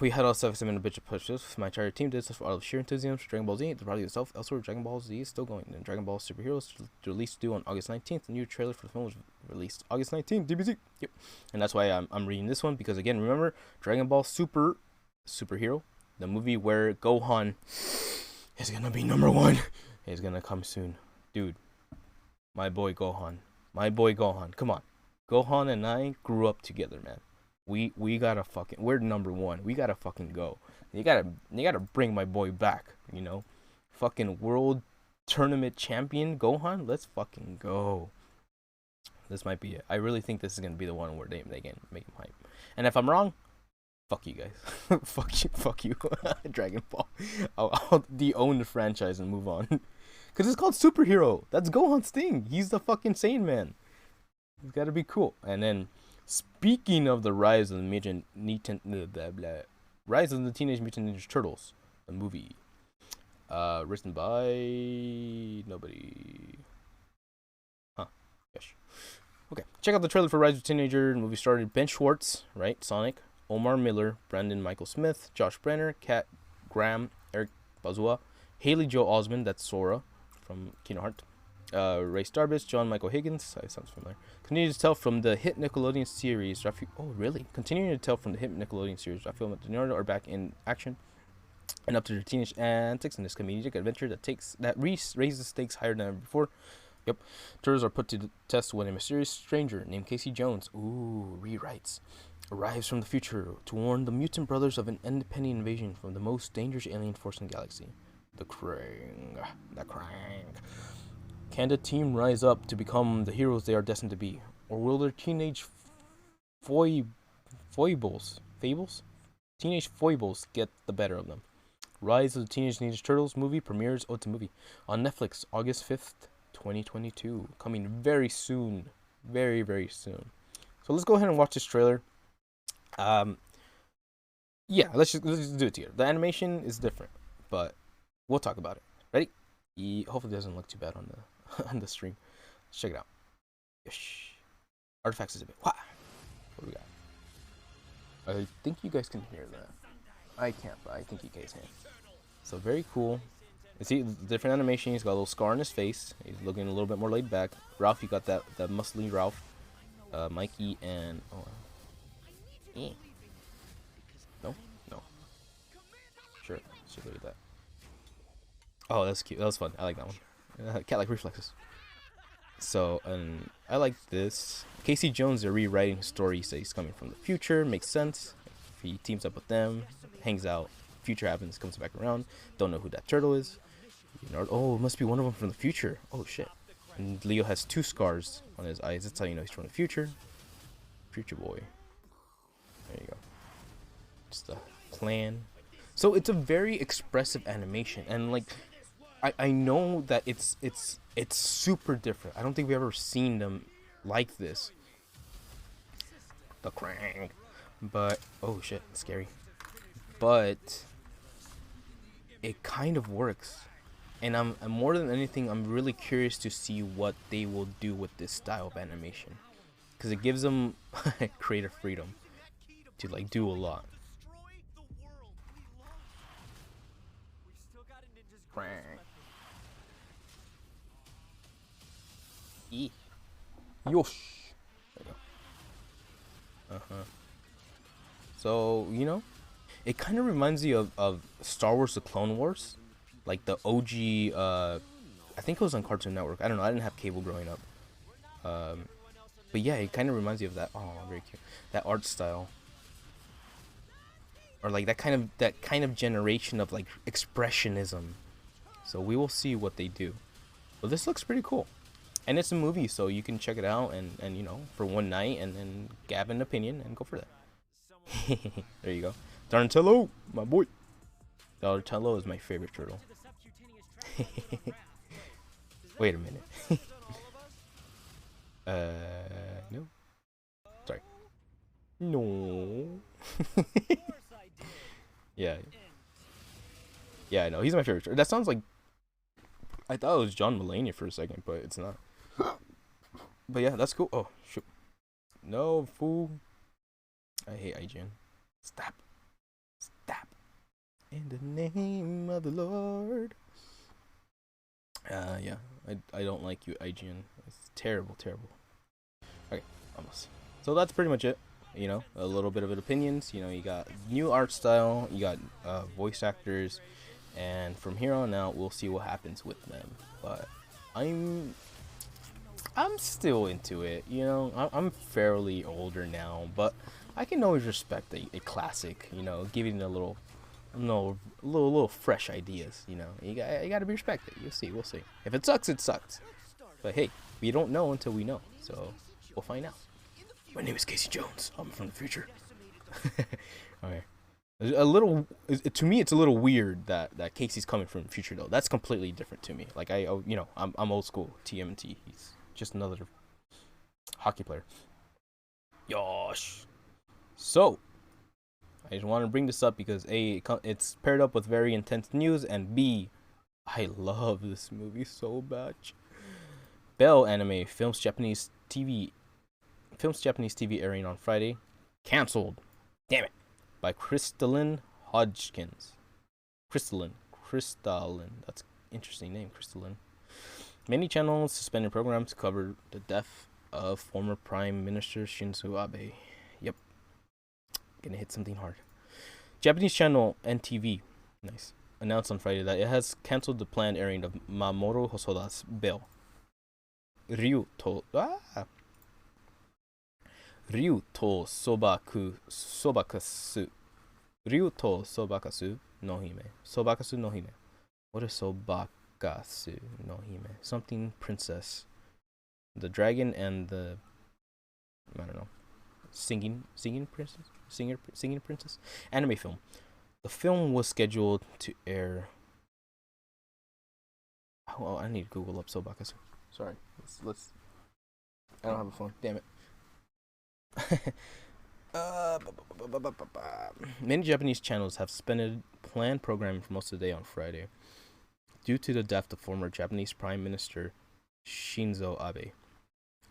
We had all stuff in a budget pushes. My entire team did this for out of sheer enthusiasm for Dragon Ball Z. The project itself, elsewhere, Dragon Ball Z is still going. And Dragon Ball Superheroes released due on August 19th. The new trailer for the film was released August 19th. DBZ. Yep. And that's why I'm reading this one because again, remember Dragon Ball Superhero, the movie where Gohan is gonna be #1, is gonna come soon, dude. My boy Gohan. Come on, Gohan and I grew up together, man. We gotta fucking, we're #1. We gotta fucking go. You gotta bring my boy back, you know? Fucking world tournament champion Gohan, let's fucking go. This might be it. I really think this is gonna be the one where they can make him hype. And if I'm wrong, fuck you guys. Fuck you. Dragon Ball. I'll de-own the franchise and move on. Because it's called Superhero. That's Gohan's thing. He's the fucking sane man. He's got to be cool. And then, speaking of the Rise of the Rise of the Teenage Mutant Ninja Turtles, the movie, written by nobody. Huh? Yes. Okay. Check out the trailer for Rise of the Teenager. The movie started Ben Schwartz, right? Sonic, Omar Miller, Brandon Michael Smith, Josh Brenner, Kat Graham, Eric Bazua, Haley Joel Osment, that's Sora from Kingdom Hearts. Ray Starbus, John Michael Higgins. That sounds familiar. Continuing to tell from the hit Nickelodeon series. Continuing to tell from the hit Nickelodeon series. Raphael and Leonardo are back in action and up to their teenage antics in this comedic adventure that raises the stakes higher than ever before. Yep. Turtles are put to the test when a mysterious stranger named Casey Jones, rewrites, arrives from the future to warn the mutant brothers of an impending invasion from the most dangerous alien force in the galaxy, the Krang. Can the team rise up to become the heroes they are destined to be? Or will their teenage foibles get the better of them? Rise of the Teenage Ninja Turtles movie premieres on Netflix August 5th, 2022. Coming very soon. Very, very soon. So let's go ahead and watch this trailer. Yeah, let's just do it together. The animation is different, but we'll talk about it. Ready? Hopefully it doesn't look too bad on the on the stream. Let's check it out. Yes. Artifacts is a bit. What do we got? I think you guys can hear that. I can't, but I think you guys can. So very cool. You see the different animation. He's got a little scar on his face. He's looking a little bit more laid back. Ralph, you got that muscly Ralph. Mikey and no. Sure. Look at that. Oh, that's cute. That was fun. I like that one. Cat-like reflexes. So, I like this. Casey Jones, they're rewriting his story. He says he's coming from the future. Makes sense. If he teams up with them, hangs out, future happens, comes back around. Don't know who that turtle is. Oh, it must be one of them from the future. Oh, shit. And Leo has 2 scars on his eyes. That's how you know he's from the future. Future boy. There you go. Just a plan. So, it's a very expressive animation. And, like, I know that it's super different. I don't think we've ever seen them like this. The Krang. But oh shit, scary. But it kind of works. And I'm more than anything, I'm really curious to see what they will do with this style of animation. Cuz it gives them creative freedom to like do a lot. Krang. Yosh. There you go. So, it kind of reminds you of Star Wars: The Clone Wars. Like the OG, I think it was on Cartoon Network. I don't know. I didn't have cable growing up. But yeah, it kind of reminds you of that. Oh, very cute. That art style. Or like that kind of generation of like expressionism. So we will see what they do. But this looks pretty cool. And it's a movie, so you can check it out and for one night and then gab an opinion and go for that. There you go. Donatello, my boy. Donatello is my favorite turtle. Wait a minute. No. Sorry. No. Yeah. Yeah, I know. He's my favorite turtle. That sounds like... I thought it was John Mulaney for a second, but it's not. But yeah, that's cool. Oh, shoot. No, fool. I hate IGN. Stop. In the name of the Lord. Yeah. I don't like you, IGN. It's terrible. Okay, almost. So that's pretty much it. A little bit of opinions. You got new art style. You got voice actors. And from here on out, we'll see what happens with them. But I'm still into it. I'm fairly older now, but I can always respect a classic. Giving a little fresh ideas. You got to be respected. We'll see. If it sucks, it sucks. But hey, we don't know until we know. So we'll find out. My name is Casey Jones. I'm from the future. Okay. A little to me, it's a little weird that Casey's coming from the future though. That's completely different to me. Like I'm old school TMNT. He's just another hockey player. Yosh. So I just want to bring this up because A, it's paired up with very intense news, and B, I love this movie so much. Bell Anime films Japanese TV airing on Friday, cancelled. Damn it. By Crystalline Hodgkins. Crystalline. That's an interesting name, Crystalline. Many channels suspended programs to cover the death of former Prime Minister Shinzo Abe. Yep. Gonna hit something hard. Japanese channel NTV, nice, announced on Friday that it has cancelled the planned airing of Mamoru Hosoda's Bell. Ryu to Sobakasu. Ryu to Sobakasu no Hime. Sobakasu no Hime. What is Sobakasu no Hime? Something princess. The dragon and the, I don't know, singing princess, singing princess, anime film. The film was scheduled to air. Oh, I need to Google up Sobakasu. Sorry, let's. I don't have a phone. Damn it. Many Japanese channels have suspended planned programming for most of the day on Friday due to the death of former Japanese Prime Minister Shinzo Abe.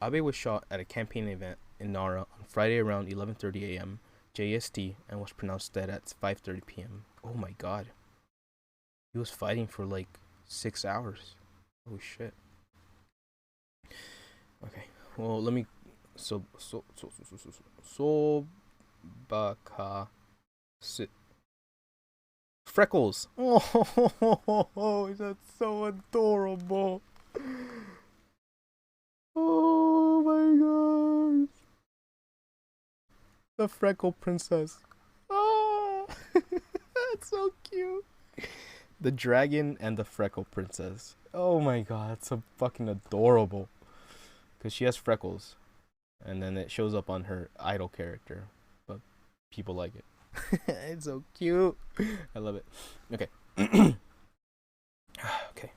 Abe was shot at a campaign event in Nara on Friday around 11:30 a.m. JST and was pronounced dead at 5:30 p.m. Oh my god. He was fighting for like 6 hours. Holy shit. Okay. Well, let me Sobaka sit. Freckles. Oh, that's so adorable. Oh my gosh. The Freckle Princess. Oh, that's so cute. The dragon and the Freckle Princess. Oh my god, it's so fucking adorable. Because she has freckles. And then it shows up on her idol character. But people like it. It's so cute. I love it. Okay. Okay.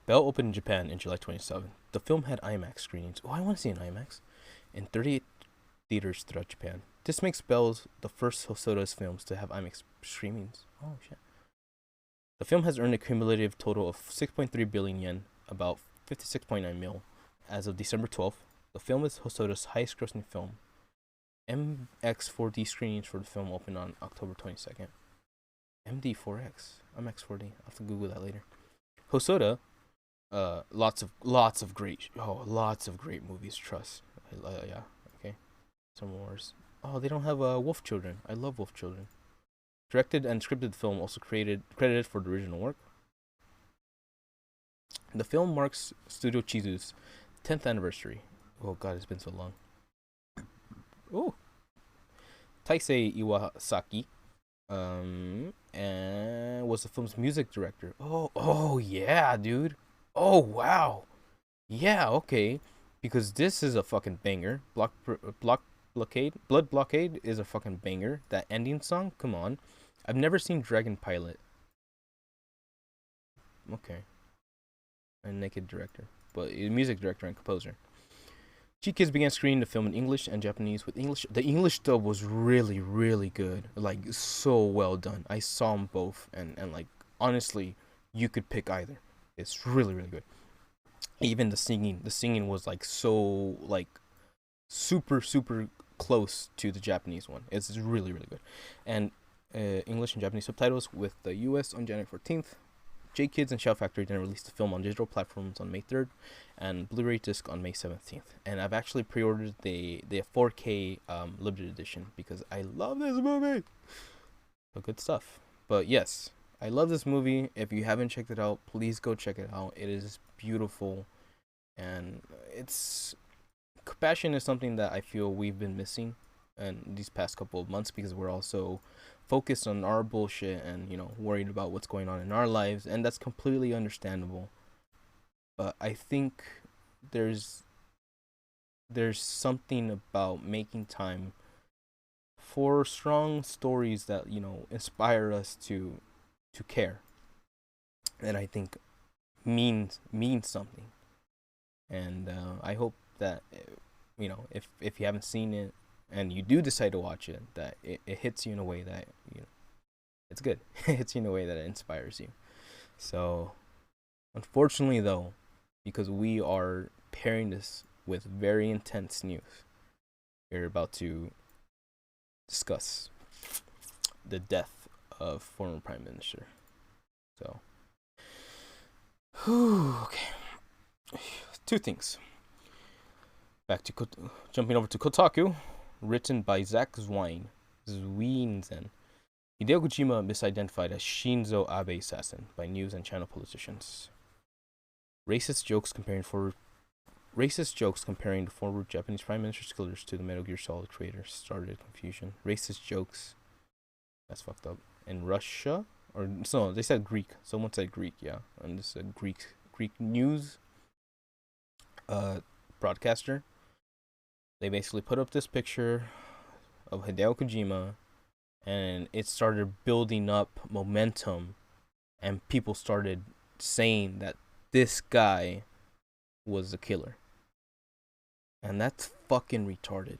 Bell opened in Japan in July 27th. The film had IMAX screenings. Oh, I want to see an IMAX. In 38 theaters throughout Japan. This makes Bell's the first Hosoda's films to have IMAX screenings. Oh, shit. The film has earned a cumulative total of 6.3 billion yen, about 56.9 mil, as of December 12th. The film is Hosoda's highest grossing film. MX4D screenings for the film opened on October 22nd. MD4X. MX4D. I'll have to Google that later. Hosoda, lots of great movies. Trust. Yeah. Okay. Some wars. Oh, they don't have Wolf Children. I love Wolf Children. Directed and scripted the film, also credited for the original work. The film marks Studio Chizu's 10th anniversary. Oh god, it's been so long. Oh. Taisei Iwasaki and was the film's music director. Oh yeah, dude. Oh wow. Yeah, okay. Because this is a fucking banger. Blood Blockade is a fucking banger. That ending song, come on. I've never seen Dragon Pilot. Okay. A naked director, but a music director and composer. G-Kids began screening the film in English and Japanese. With English, the English dub was really, really good. Like, so well done. I saw them both, and like, honestly, you could pick either. It's really, really good. Even the singing was like so like super close to the Japanese one. It's really, really good. And English and Japanese subtitles with the US on January 14th. J-Kids and Shout Factory then released the film on digital platforms on May 3rd and Blu-ray disc on May 17th. And I've actually pre-ordered the 4K limited edition because I love this movie. So good stuff. But yes, I love this movie. If you haven't checked it out, please go check it out. It is beautiful, and compassion is something that I feel we've been missing in these past couple of months because we're also focused on our bullshit and, you know, worried about what's going on in our lives, and that's completely understandable. But I think there's something about making time for strong stories that inspire us to care, and I think means something. And I hope that if you haven't seen it and you do decide to watch it, that it hits you in a way that it's good. It hits you in a way that it inspires you. So unfortunately though, because we are pairing this with very intense news, we're about to discuss the death of former Prime Minister. So okay, two things. Back to jumping over to Kotaku, written by Zach Zweinzen. Hideo Kojima misidentified as Shinzo Abe assassin by news and channel politicians. Racist jokes comparing the former Japanese Prime Minister's killers to the Metal Gear Solid creators started confusion. Racist jokes. That's fucked up. In Russia? Or no, they said Greek. Someone said Greek, yeah. And this is a Greek news broadcaster. They basically put up this picture of Hideo Kojima, and it started building up momentum, and people started saying that this guy was the killer. And that's fucking retarded.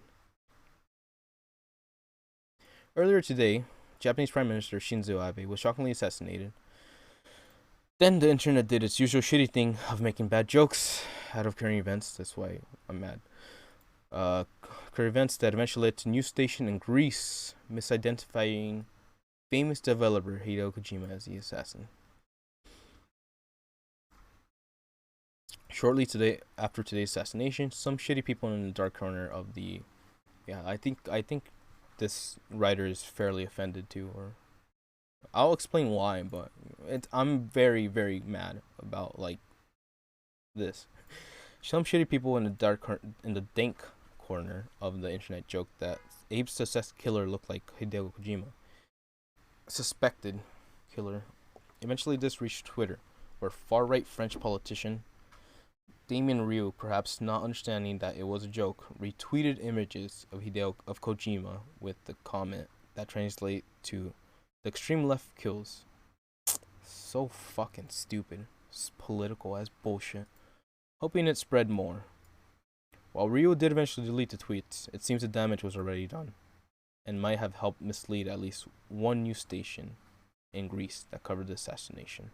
Earlier today, Japanese Prime Minister Shinzo Abe was shockingly assassinated. Then the internet did its usual shitty thing of making bad jokes out of current events. That's why I'm mad. Current events that eventually led to news station in Greece misidentifying famous developer Hideo Kojima as the assassin. Shortly after today's assassination, some shitty people in the dark corner of the I think this writer is fairly offended too, or I'll explain why, but I'm very, very mad about this. Some shitty people in the dank corner of the internet joke that Abe's suspected killer looked like Hideo Kojima. Suspected killer. Eventually, this reached Twitter, where far-right French politician Damien Rieu, perhaps not understanding that it was a joke, retweeted images of Kojima with the comment that translate to "the extreme left kills." So fucking stupid. It's political as bullshit. Hoping it spread more. While Rieu did eventually delete the tweets, it seems the damage was already done, and might have helped mislead at least one news station in Greece that covered the assassination.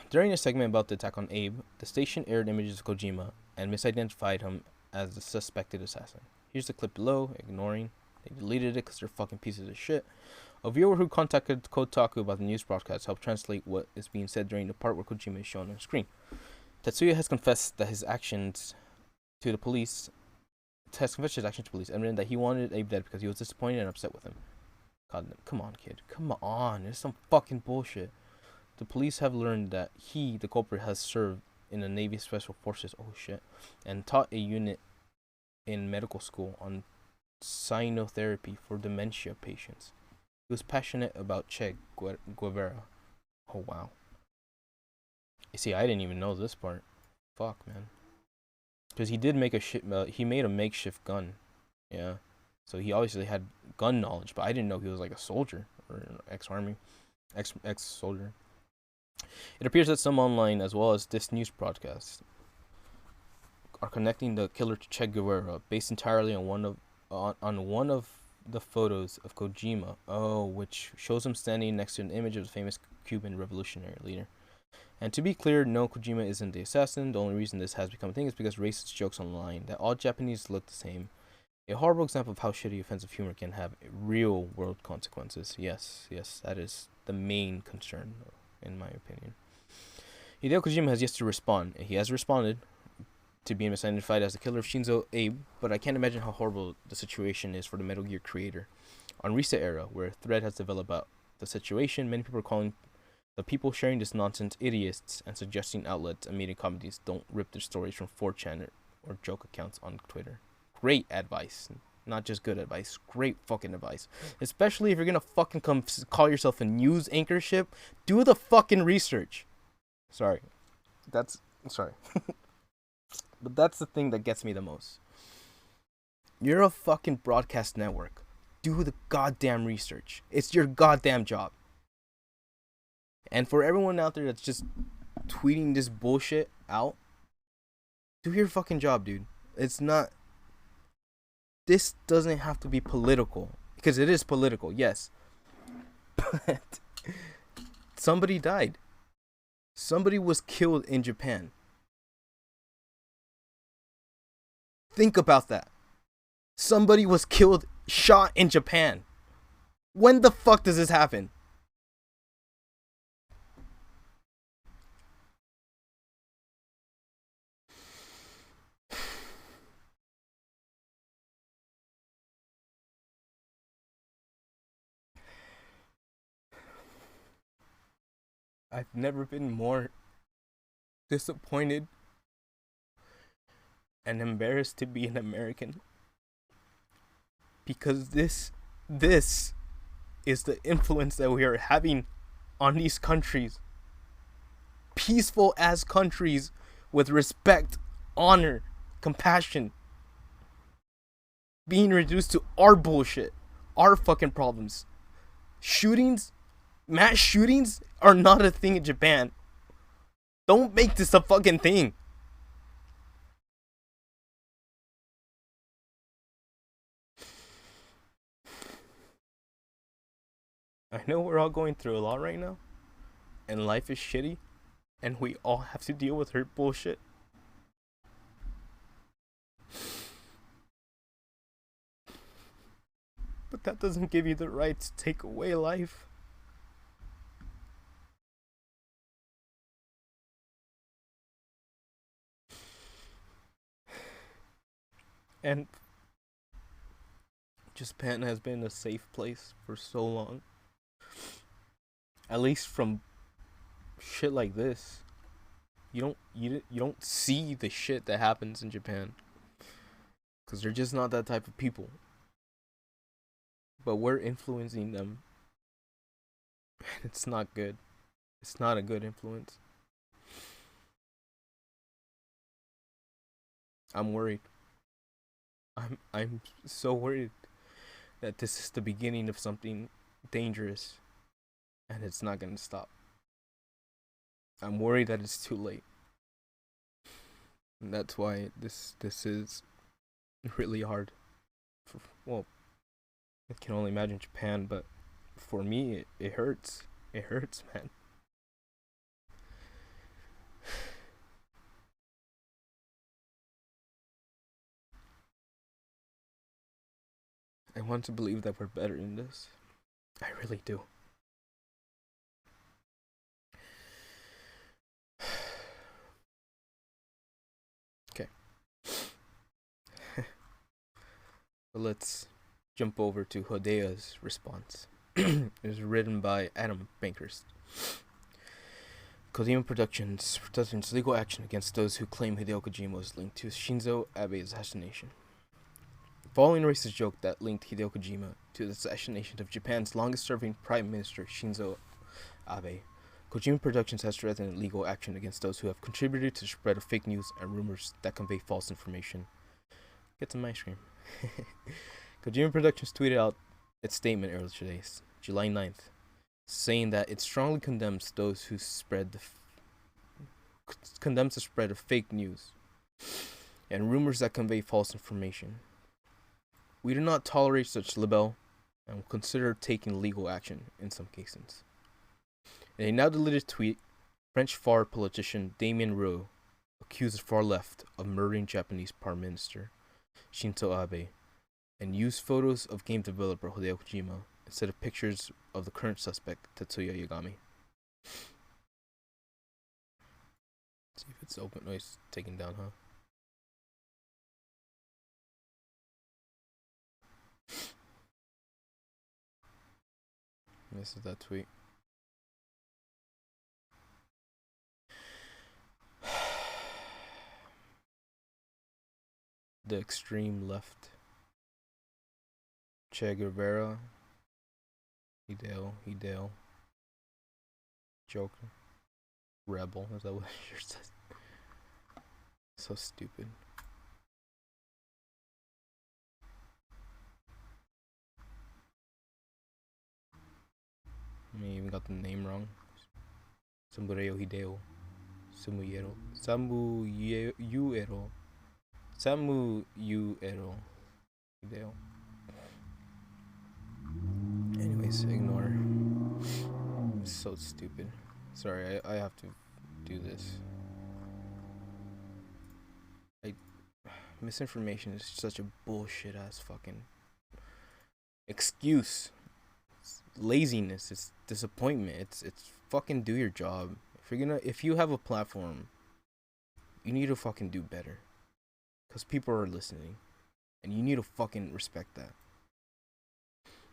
During a segment about the attack on Abe, the station aired images of Kojima and misidentified him as the suspected assassin. Here's the clip below, ignoring. They deleted it because they're fucking pieces of shit. A viewer who contacted Kotaku about the news broadcast helped translate what is being said during the part where Kojima is shown on screen. Tetsuya has confessed his actions to police, evident that he wanted Abe dead because he was disappointed and upset with him. God, come on, kid. Come on. There's some fucking bullshit. The police have learned that he, the culprit, has served in the Navy Special Forces, and taught a unit in medical school on cyanotherapy for dementia patients. He was passionate about Che Guevara. Oh, wow. You see, I didn't even know this part. Fuck, man. Because he did make he made a makeshift gun. Yeah. So he obviously had gun knowledge, but I didn't know he was like a soldier or an ex-soldier. It appears that some online, as well as this news broadcast, are connecting the killer to Che Guevara, based entirely on one of the photos of Kojima, which shows him standing next to an image of the famous Cuban revolutionary leader. And to be clear, no, Kojima isn't the assassin. The only reason this has become a thing is because racist jokes online that all Japanese look the same. A horrible example of how shitty offensive humor can have real world consequences. Yes, that is the main concern, in my opinion. Hideo Kojima has yet to respond. He has responded to being misidentified as the killer of Shinzo Abe, but I can't imagine how horrible the situation is for the Metal Gear creator. On Reset Era, where a thread has developed about the situation, many people are calling the people sharing this nonsense idiots and suggesting outlets and media comedies don't rip their stories from 4chan or joke accounts on Twitter. Great advice. Not just good advice. Great fucking advice. Especially if you're gonna fucking call yourself a news anchorship. Do the fucking research. Sorry. But that's the thing that gets me the most. You're a fucking broadcast network. Do the goddamn research. It's your goddamn job. And for everyone out there that's just tweeting this bullshit out, do your fucking job, dude. It's not. This doesn't have to be political. Because it is political, yes. But somebody died. Somebody was killed in Japan. Think about that. Somebody was killed, shot in Japan. When the fuck does this happen? I've never been more disappointed and embarrassed to be an American. Because this is the influence that we are having on these countries. Peaceful as countries with respect, honor, compassion. Being reduced to our bullshit, our fucking problems. Shootings, mass shootings are not a thing in Japan. Don't make this a fucking thing. I know we're all going through a lot right now, and life is shitty, and we all have to deal with her bullshit. But that doesn't give you the right to take away life. And Japan has been a safe place for so long. At least from shit like this. You don't see the shit that happens in Japan. Cause they're just not that type of people. But we're influencing them. And it's not good. It's not a good influence. I'm worried. I'm so worried that this is the beginning of something dangerous and it's not gonna stop. I'm worried that it's too late. And that's why this is really hard. Well, I can only imagine Japan, but for me, it hurts. It hurts, man. I want to believe that we're better in this. I really do. Okay. So let's jump over to Hodea's response. It was written by Adam Bankhurst. Kojima Productions threatens legal action against those who claim Hideo Kojima was linked to Shinzo Abe's assassination. Following a racist joke that linked Hideo Kojima to the assassination of Japan's longest-serving Prime Minister Shinzo Abe, Kojima Productions has threatened legal action against those who have contributed to the spread of fake news and rumors that convey false information. Get some ice cream. Kojima Productions tweeted out its statement earlier today, July 9th, saying that it strongly condemns those who spread condemns the spread of fake news and rumors that convey false information. We do not tolerate such libel and will consider taking legal action in some cases. In a now deleted tweet, French far politician Damien Roux accused the far left of murdering Japanese Prime Minister Shinzo Abe and used photos of game developer Hideo Kojima instead of pictures of the current suspect Tetsuya Yagami. See if it's open. No, it's taken down, huh? This is that tweet. The extreme left. Che Guevara. Hideo. Joker. Rebel. Is that what it sure says? So stupid. I even got the name wrong. Samureo Hideo. Samuyero. Samuyuero. Samuyuero Hideo. Anyways, ignore. It's so stupid. Sorry, I have to do this. Misinformation is such a bullshit ass fucking excuse. It's laziness. It's disappointment. It's fucking do your job. If you have a platform, you need to fucking do better. Cause people are listening, and you need to fucking respect that.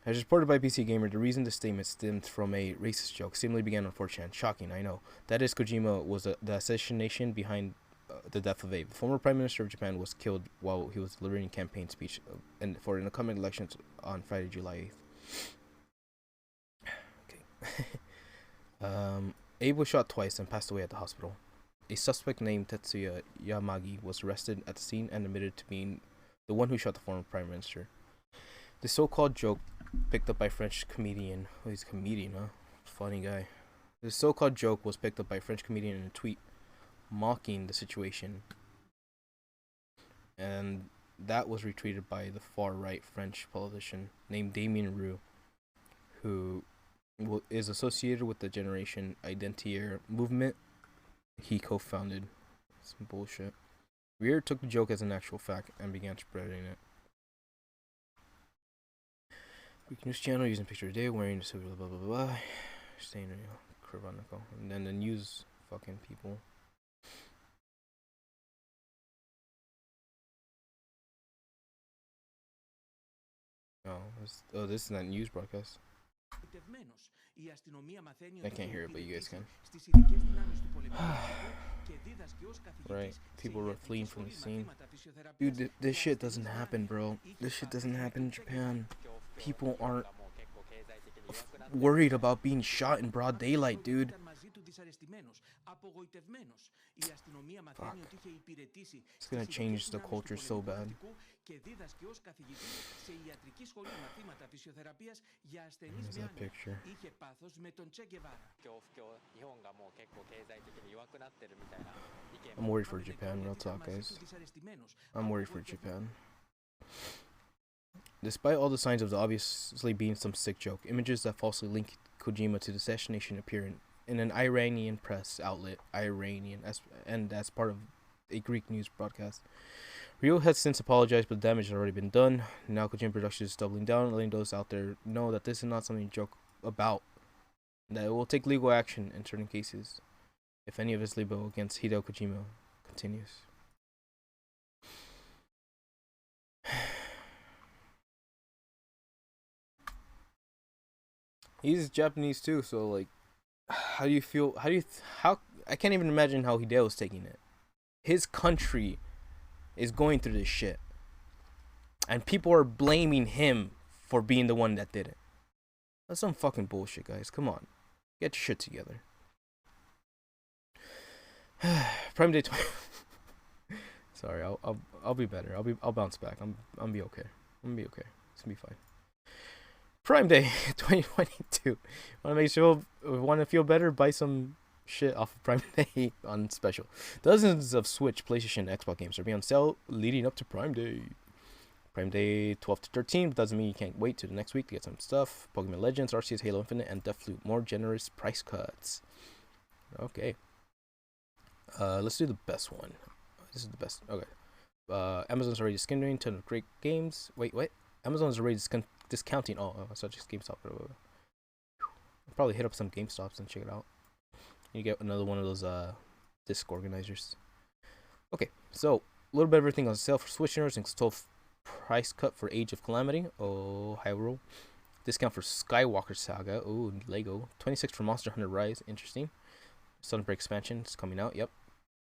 As reported by PC Gamer, the reason the statement stemmed from a racist joke seemingly began on 4chan. Shocking, I know. That is, Kojima was the assassination behind the death of Abe. The former Prime Minister of Japan was killed while he was delivering a campaign speech for an upcoming elections on Friday, July 8th. Okay. Abe was shot twice and passed away at the hospital. A suspect named Tetsuya Yamagi was arrested at the scene and admitted to being the one who shot the former Prime Minister. The so-called joke picked up by French comedian. Oh, he's a comedian, huh? Funny guy. The so-called joke was picked up by a French comedian in a tweet mocking the situation, and that was retweeted by the far-right French politician named Damien Roux, who is associated with the Generation Identitaire movement he co-founded. Some bullshit. Weir took the joke as an actual fact and began spreading it. Greek news channel using picture of day wearing the silver blah blah blah blah. Staying Kravanico. And then the news fucking people. This is not news broadcast. I can't hear it, but you guys can. Right, people are fleeing from the scene. Dude, this shit doesn't happen, bro. This shit doesn't happen in Japan. People aren't worried about being shot in broad daylight, dude. Fuck. It's gonna change the culture so bad. Where's that picture? I'm worried for Japan, real talk, guys. I'm worried for Japan. Despite all the signs of the obviously being some sick joke, images that falsely link Kojima to the assassination appear in an Iranian press outlet, and as part of a Greek news broadcast. Rio has since apologized, but the damage has already been done. Now Kojima Productions is doubling down, letting those out there know that this is not something to joke about. That it will take legal action in certain cases if any of his libel against Hideo Kojima continues. He's Japanese too, so like, how do you feel? How I can't even imagine how Hideo's taking it. His country is going through this shit, and people are blaming him for being the one that did it. That's some fucking bullshit, guys. Come on, get your shit together. Prime Day. Sorry, I'll be better. I'll bounce back. I'm be okay. I'm gonna be okay. It's gonna be fine. Prime Day 2022. Want to feel better? Buy some shit off of Prime Day on special. Dozens of Switch, PlayStation, and Xbox games are being on sale leading up to Prime Day. Prime Day 12 to 13 doesn't mean you can't wait to the next week to get some stuff. Pokemon Legends, Arceus, Halo Infinite, and Deathloop. More generous price cuts. Okay. Let's do the best one. This is the best. Okay. Amazon's already discounting ton of great games. Wait. Amazon's already discounting. Oh, such as GameStop. I'll probably hit up some GameStops and check it out. You get another one of those disc organizers. Okay, so a little bit of everything on sale for Switch owners, and 12 price cut for Age of Calamity. Oh, Hyrule. Discount for Skywalker Saga. Oh, Lego. 26 for Monster Hunter Rise. Interesting. Sunbreak expansion is coming out. Yep.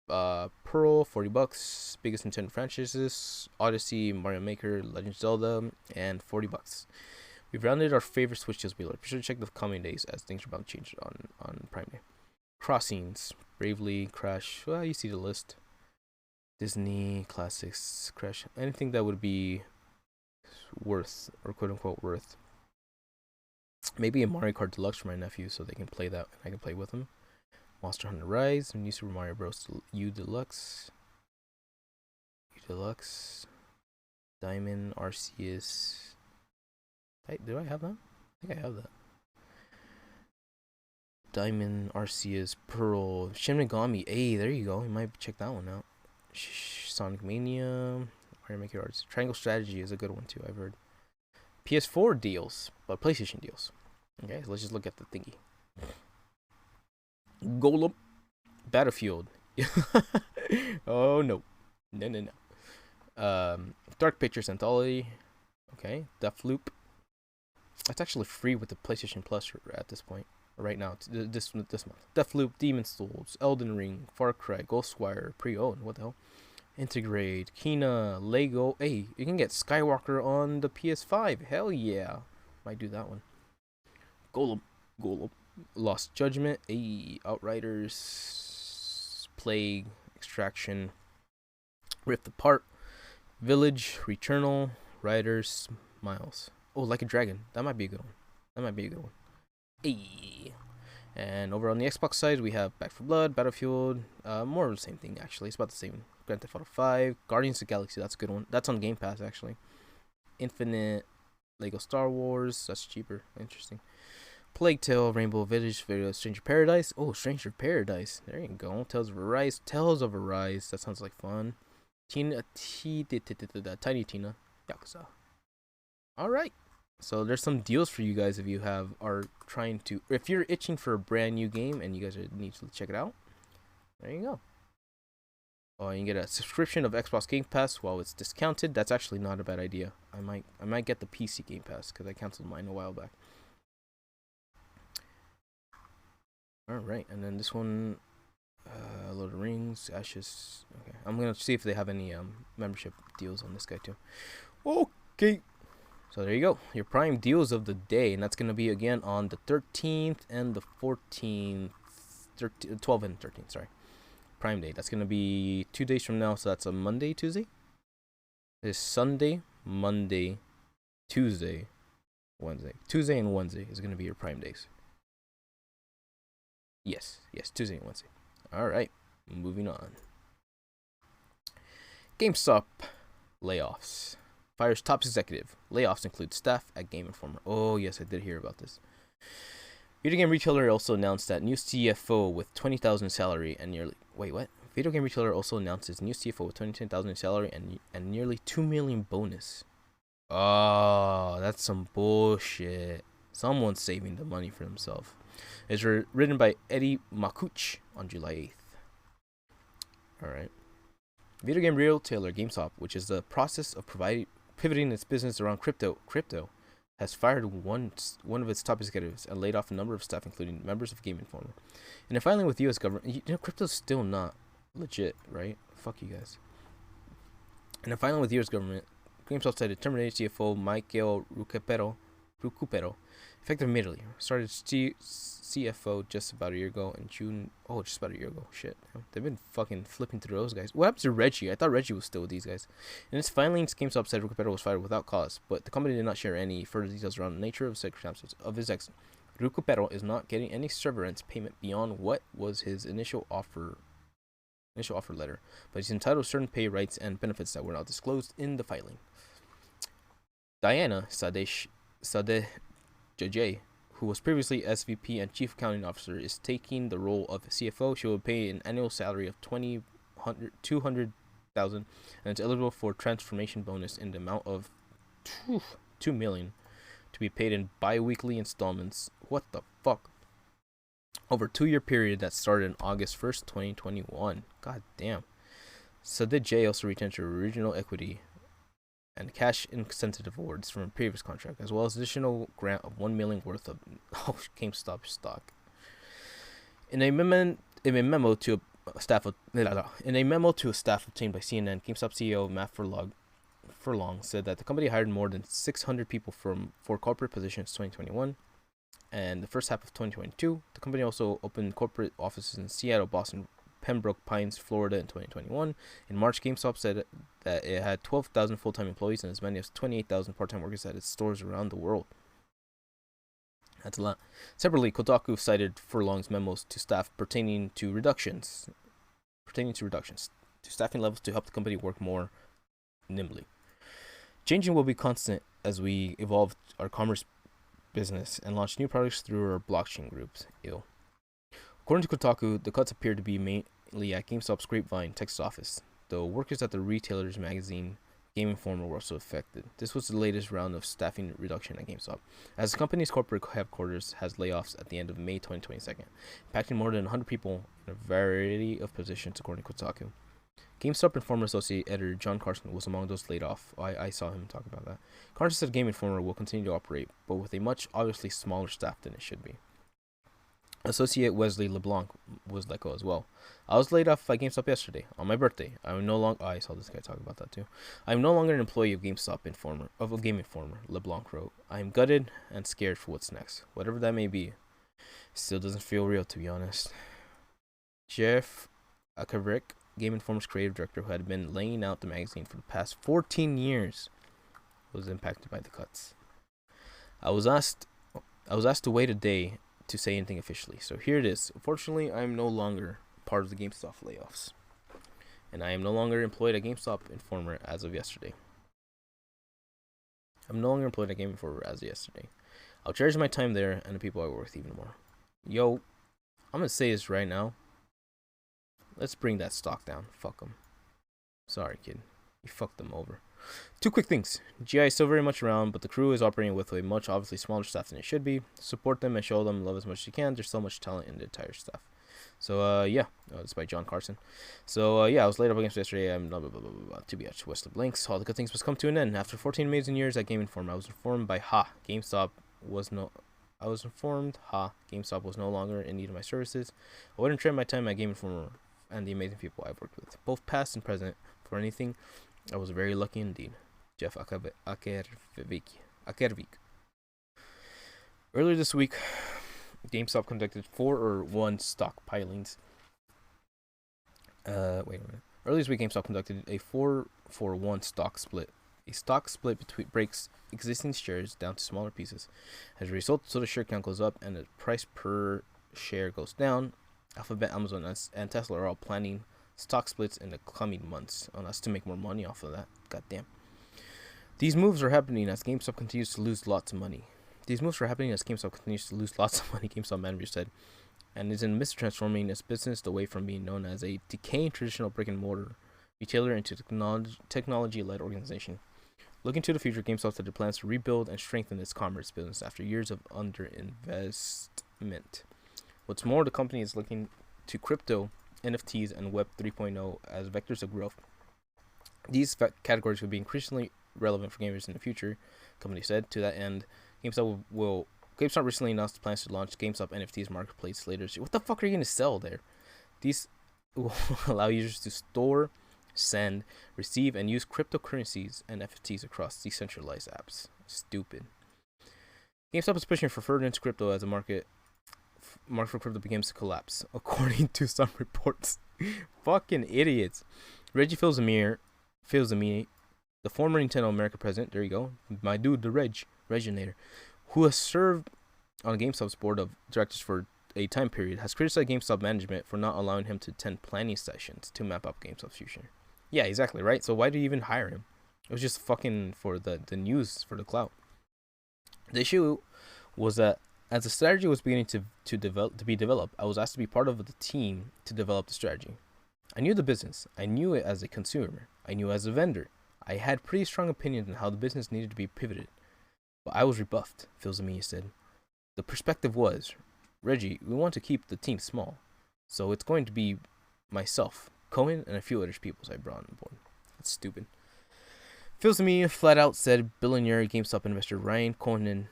Pearl, $40. Biggest Nintendo franchises: Odyssey, Mario Maker, Legend of Zelda, and $40. We've rounded our favorite Switch deals below. Be sure to check the coming days as things are about to change on Prime Day. Crossings, Bravely, Crash. Well, you see the list. Disney classics, Crash. Anything that would be worth, or quote unquote worth. Maybe a Mario Kart Deluxe for my nephew so they can play that and I can play with them. Monster Hunter Rise, New Super Mario Bros. U Deluxe. Diamond, Arceus. Do I have that? I think I have that. Diamond, Arceus, Pearl, Shin Megami. Hey, there you go. You might check that one out. Sonic Mania, Mario Maker Arts. Triangle Strategy is a good one too, I've heard. PS4 deals, but PlayStation deals. Okay, so let's just look at the thingy. Golem, Battlefield. Oh no. No. Dark Pictures Anthology. Okay, Deathloop. That's actually free with the PlayStation Plus at this point. Right now, this month. Deathloop, Demon's Souls, Elden Ring, Far Cry, Ghostwire, pre-owned. What the hell? Integrate, Kina, Lego. Hey, you can get Skywalker on the PS5. Hell yeah. Might do that one. Golem. Lost Judgment. Hey, Outriders, Plague, Extraction, Rift Apart, Village, Returnal, Riders, Miles. Oh, Like a Dragon. That might be a good one. Hey. And over on the Xbox side, we have Back 4 Blood, Battlefield, more of the same thing actually. It's about the same. Grand Theft Auto 5, Guardians of the Galaxy, that's a good one. That's on Game Pass actually. Infinite, Lego Star Wars, that's cheaper. Interesting. Plague Tale, Rainbow Village, Stranger Paradise. Oh, Stranger Paradise. There you go. Tales of Arise. That sounds like fun. Tiny Tina, Yakuza. All right. So there's some deals for you guys if you if you're itching for a brand new game and you guys need to check it out. There you go. Oh, you can get a subscription of Xbox Game Pass while it's discounted. That's actually not a bad idea. I might get the PC Game Pass because I canceled mine a while back. All right, and then this one, Lord of the Rings, Ashes. Okay, I'm gonna see if they have any membership deals on this guy too. Okay. So there you go, your Prime deals of the day, and that's going to be again on the 13th and the 14th, 12th and 13th, sorry. Prime Day. That's going to be 2 days from now, so that's a Monday, Tuesday? This Sunday, Monday, Tuesday, Wednesday. Tuesday and Wednesday is going to be your Prime days. Yes, Tuesday and Wednesday. All right, moving on. GameStop layoffs. Fires top executive. Layoffs include staff at Game Informer. Oh, yes, I did hear about this. Video game retailer also announced that new CFO with $20,000 salary and nearly... Wait, what? Video game retailer also announced his new CFO with $20,000 salary and nearly $2 million bonus. Oh, that's some bullshit. Someone's saving the money for himself. It's written by Eddie Makuch on July 8th. Alright. Video game retailer GameStop, which is the process of pivoting its business around crypto, has fired one of its top executives and laid off a number of staff, including members of Game Informer. In a filing with the U.S. government, crypto's still not legit, right? Fuck you guys. In a filing with the U.S. government, GameStop said it terminated CFO Michael Recupero, effective immediately. Started CFO just about a year ago in June. Oh, just about a year ago. Shit. They've been fucking flipping through those guys. What happened to Reggie? I thought Reggie was still with these guys. In its filings, GameStop said Recupero was fired without cause, but the company did not share any further details around the nature of circumstances of his exit. Recupero is not getting any severance payment beyond what was his initial offer letter, but he's entitled to certain pay rights and benefits that were not disclosed in the filing. Diana Sadeh Jajay, who was previously SVP and Chief Accounting Officer, is taking the role of CFO. She will pay an annual salary of $200,000 and is eligible for transformation bonus in the amount of $2 million to be paid in bi-weekly installments. What the fuck? Over a 2-year period that started on August 1st, 2021. God damn. Sadeh J also retains her original equity and cash incentive awards from a previous contract, as well as additional grant of $1 million worth of GameStop stock. In a memo to a staff obtained by CNN, GameStop CEO Matt Furlong said that the company hired more than 600 people for corporate positions in 2021, and the first half of 2022. The company also opened corporate offices in Seattle, Boston, Pembroke Pines, Florida in 2021. In March, GameStop said that it had 12,000 full-time employees and as many as 28,000 part-time workers at its stores around the world. That's a lot. Separately, Kotaku cited Furlong's memos to staff pertaining to reductions to staffing levels to help the company work more nimbly. Changing will be constant as we evolve our commerce business and launch new products through our blockchain groups. Ew. According to Kotaku, the cuts appear to be mainly at GameStop's Grapevine, Texas office, though workers at the retailer's magazine Game Informer were also affected. This was the latest round of staffing reduction at GameStop, as the company's corporate headquarters has layoffs at the end of May 2022, impacting more than 100 people in a variety of positions, according to Kotaku. GameStop Informer associate editor John Carson was among those laid off. I saw him talk about that. Carson said Game Informer will continue to operate, but with a much obviously smaller staff than it should be. Associate Wesley LeBlanc was let go as well. I was laid off by GameStop yesterday on my birthday. I am no longer. I saw this guy talk about that too. I am no longer an employee of GameStop Informer of a Game Informer. LeBlanc wrote. I am gutted and scared for what's next, whatever that may be. Still doesn't feel real, to be honest. Jeff Akavrik, Game Informer's creative director, who had been laying out the magazine for the past 14 years, was impacted by the cuts. I was asked to wait a day to say anything officially, so here it is. Unfortunately, I am no longer part of the GameStop layoffs, and I am no longer employed at GameStop Informer as of yesterday. I'll cherish my time there and the people I work with even more. Yo, I'm gonna say this right now. Let's bring that stock down. Fuck them. Sorry, kid. You fucked them over. Two quick things. GI is still very much around, but the crew is operating with a much obviously smaller staff than it should be. Support them and show them love as much as you can. There's so much talent in the entire staff. So, it's by John Carson. So, I was laid up against yesterday. I'm blah, blah, blah, blah, blah, to be at West of Links. All the good things must come to an end. After 14 amazing years at Game Informer, I was informed by GameStop was no longer in need of my services. I wouldn't trade my time at Game Informer and the amazing people I've worked with, both past and present, for anything. I was very lucky indeed. Jeff Akervik. Earlier this week, GameStop conducted 4-1 stock pilings. Earlier this week, GameStop conducted a 4-for-1 stock split. A stock split breaks existing shares down to smaller pieces. As a result, so the share count goes up and the price per share goes down. Alphabet, Amazon, and Tesla are all planning stock splits in the coming months, and that's to make more money off of that. Goddamn. These moves are happening as GameStop continues to lose lots of money. GameStop manager said, and is in the midst of transforming its business away from being known as a decaying traditional brick-and-mortar retailer into technology-led organization. Looking to the future, GameStop said it plans to rebuild and strengthen its commerce business after years of underinvestment. What's more, the company is looking to crypto, NFTs, and Web 3.0 as vectors of growth. These categories will be increasingly relevant for gamers in the future, the company said. To that end, GameStop recently announced plans to launch GameStop NFTs marketplace later this year. What the fuck are you going to sell there? These will allow users to store, send, receive, and use cryptocurrencies and NFTs across decentralized apps. Stupid. GameStop is pushing for further into crypto as the market for crypto begins to collapse, according to some reports. Fucking idiots. Reggie Fils-Aimé, the former Nintendo America president, there you go, my dude, the Reginator, who has served on GameStop's board of directors for a time period, has criticized GameStop management for not allowing him to attend planning sessions to map out GameStop's future. Yeah, exactly, right? So why do you even hire him? It was just fucking for the news, for the clout. The issue was that as the strategy was beginning to be developed, I was asked to be part of the team to develop the strategy. I knew the business. I knew it as a consumer. I knew it as a vendor. I had pretty strong opinions on how the business needed to be pivoted. But I was rebuffed, Fils-Aimé said. The perspective was, Reggie, we want to keep the team small. So it's going to be myself, Cohen, and a few other people I brought on board. That's stupid. Fils-Aimé flat out said billionaire GameStop investor Ryan Cohen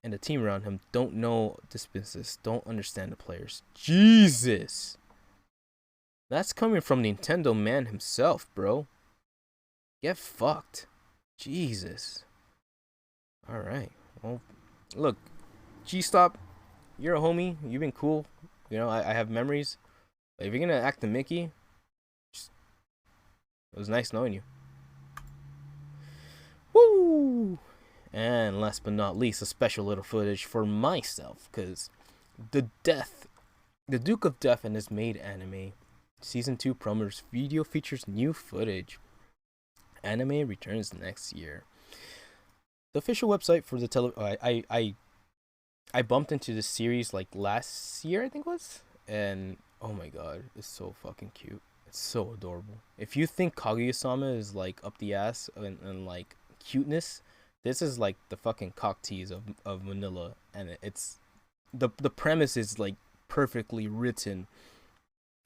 and the team around him don't know this business, don't understand the players. Jesus! That's coming from Nintendo man himself, bro. Get fucked. Jesus. Alright. Well, look, G-Stop, you're a homie. You've been cool. You know, I have memories. But if you're gonna act the Mickey, it was nice knowing you. Woo! And last but not least, a special little footage for myself, because the Duke of Death and his Maid anime season 2 promos video features new footage. Anime returns next year. The official website for the I bumped into this series like last year, I think it was, and oh my god, it's so fucking cute. It's so adorable. If you think Kaguya-sama is like up the ass and like cuteness, this is like the fucking cock tease of vanilla, and it's the premise is like perfectly written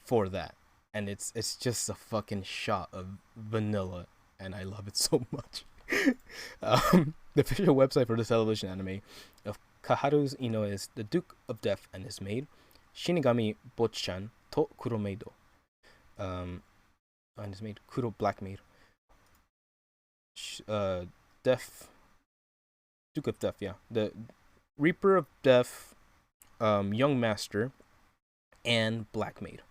for that, and it's just a fucking shot of vanilla, and I love it so much. The official website for the television anime of Kaharu Ino is The Duke of Death and His Maid, Shinigami Bochan to Kuro Meido. And his maid, Kuro Black Maid. Death, Duke of Death, yeah. The Reaper of Death, Young Master, and Black Maid.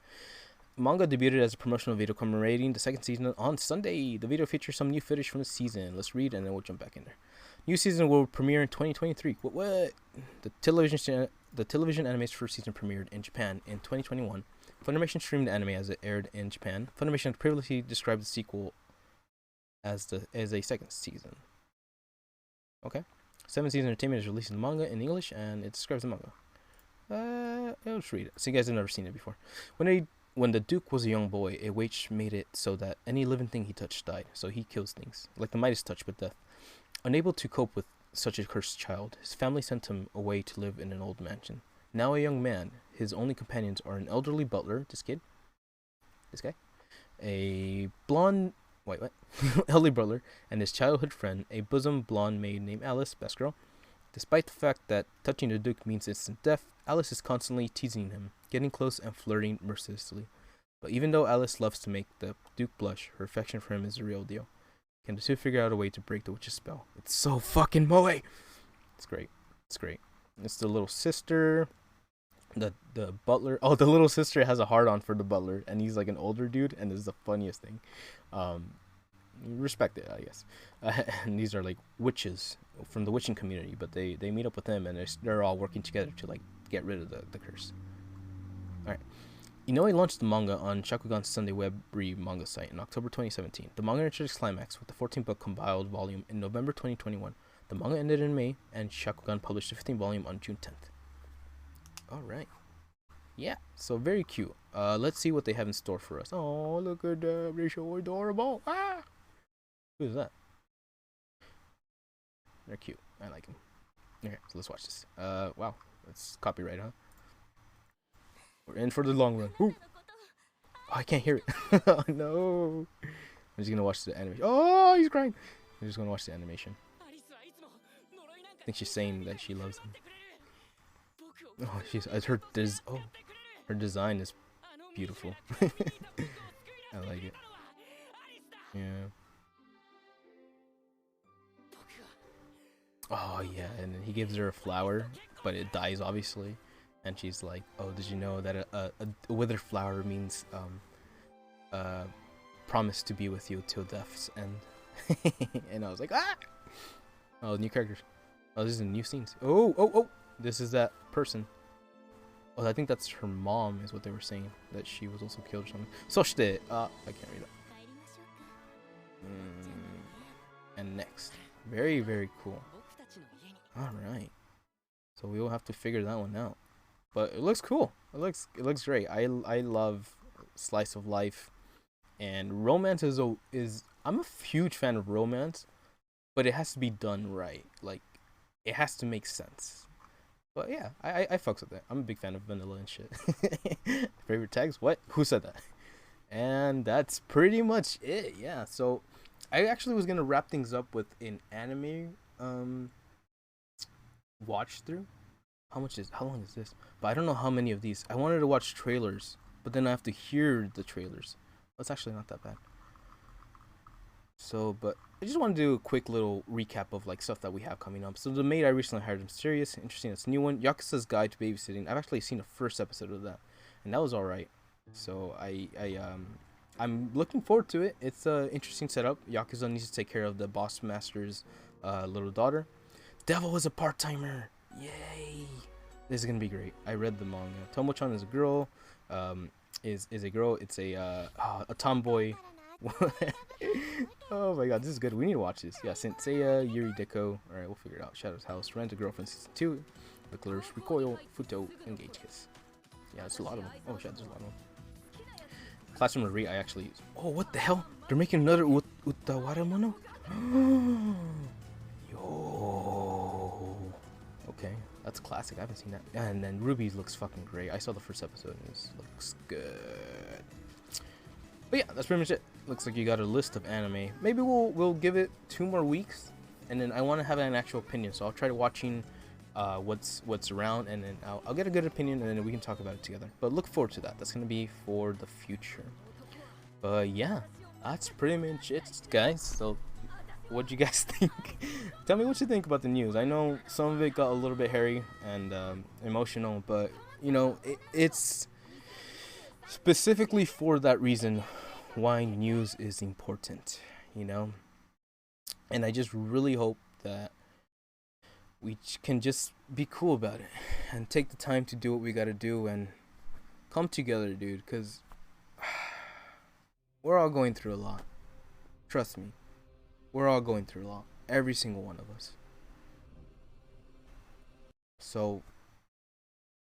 Manga debuted as a promotional video commemorating the second season on Sunday. The video features some new footage from the season. Let's read and then we'll jump back in there. New season will premiere in 2023. What? The television anime's first season premiered in Japan in 2021. Funimation streamed the anime as it aired in Japan. Funimation previously described the sequel as a second season. Okay. 7 Seasons Entertainment is releasing the manga in English and it describes the manga. Let's read it. So you guys have never seen it before. When the Duke was a young boy, a witch made it so that any living thing he touched died. So he kills things, like the Midas touch with death. Unable to cope with such a cursed child, his family sent him away to live in an old mansion. Now a young man, his only companions are an elderly butler, this guy, a blonde, elderly butler, and his childhood friend, a bosom blonde maid named Alice, best girl. Despite the fact that touching the Duke means instant death, Alice is constantly teasing him, getting close and flirting mercilessly. But even though Alice loves to make the Duke blush, her affection for him is the real deal. Can the two figure out a way to break the witch's spell? It's so fucking moe! It's great. It's great. It's the little sister, the butler. Oh, the little sister has a hard-on for the butler, and he's like an older dude, and this is the funniest thing. Respect it, I guess. And these are like witches from the witching community, but they meet up with them, and they're all working together to like get rid of the curse. All right. Inoue launched the manga on Shakugan's Sunday Web manga site in October 2017. The manga entered its climax with the 14-book compiled volume in November 2021. The manga ended in May, and Shakugan published the 15th volume on June 10th. All right. Yeah, so very cute. Let's see what they have in store for us. Oh, look at them. They're so adorable. Ah! Who's that? They're cute. I like them. Okay, so let's watch this. Wow. That's copyright, huh? We're in for the long run. Ooh. Oh, I can't hear it. Oh, no. I'm just gonna watch the animation. Oh, he's crying. I'm just gonna watch the animation. I think she's saying that she loves him. Oh, her design is beautiful. I like it. Yeah. Oh yeah, and then he gives her a flower, but it dies obviously, and she's like, "Oh, did you know that a withered flower means promise to be with you till death's end?" And I was like, "Ah!" Oh, new characters. Oh, this is new scenes. Oh! This is that person. Oh, I think that's her mom, is what they were saying, that she was also killed or something. Soshite, I can't read that. And next, very very cool. Alright. So we will have to figure that one out. But it looks cool. It looks great. I love slice of life, and romance is I'm a huge fan of romance, but it has to be done right. Like, it has to make sense. But yeah, I fucks with it. I'm a big fan of vanilla and shit. Favorite tags? What? Who said that? And that's pretty much it. Yeah. So I actually was gonna wrap things up with an anime watch through. How long is this? But I don't know how many of these. I wanted to watch trailers, but then I have to hear the trailers. That's actually not that bad. So, but I just want to do a quick little recap of like stuff that we have coming up. So the maid I recently hired, mysterious, interesting. It's a new one, Yakuza's Guide to Babysitting. I've actually seen the first episode of that, and that was all right. So I'm looking forward to it. It's a interesting setup. Yakuza needs to take care of the boss master's little daughter, Devil is a part-timer. Yay! This is gonna be great. I read the manga. Tomo-chan is a girl. Is a girl. It's a tomboy. Oh my god, this is good. We need to watch this. Yeah, Senseiya, Yuri Deko. Alright, we'll figure it out. Shadow's House, Rent a Girlfriend Season 2, The Killers, Recoil, Futo, Engage Kiss. Yeah, there's a lot of them. Oh shit, there's a lot of them. Classroom Marie, I actually use. Oh, what the hell? They're making another Utawara Mono? Yo. Okay, that's classic. I haven't seen that. And then Ruby's looks fucking great. I saw the first episode and it looks good. But yeah, that's pretty much it. Looks like you got a list of anime. Maybe we'll give it 2 more weeks, and then I want to have an actual opinion. So I'll try to watching what's around, and then I'll get a good opinion, and then we can talk about it together. But look forward to that. That's gonna be for the future. But yeah, that's pretty much it, guys. So what do you guys think? Tell me what you think about the news. I know some of it got a little bit hairy and emotional, but you know it's specifically for that reason why news is important, you know. And I just really hope that we can just be cool about it and take the time to do what we gotta do and come together, dude, because we're all going through a lot. Trust me, we're all going through a lot, every single one of us. So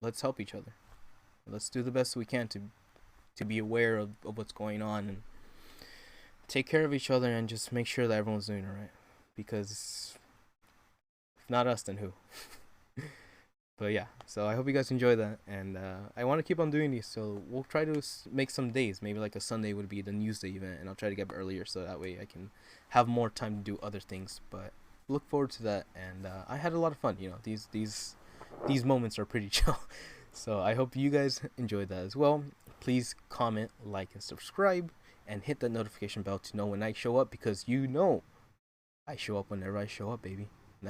let's help each other. Let's do the best we can to be aware of what's going on and take care of each other and just make sure that everyone's doing alright. Because if not us, then who? But yeah, so I hope you guys enjoy that, and I want to keep on doing these, so we'll try to make some days. Maybe like a Sunday would be the Newsday event, and I'll try to get up earlier so that way I can have more time to do other things. But look forward to that, and I had a lot of fun. You know, these moments are pretty chill. So I hope you guys enjoyed that as well. Please comment, like, and subscribe, and hit that notification bell to know when I show up, because you know I show up whenever I show up, baby.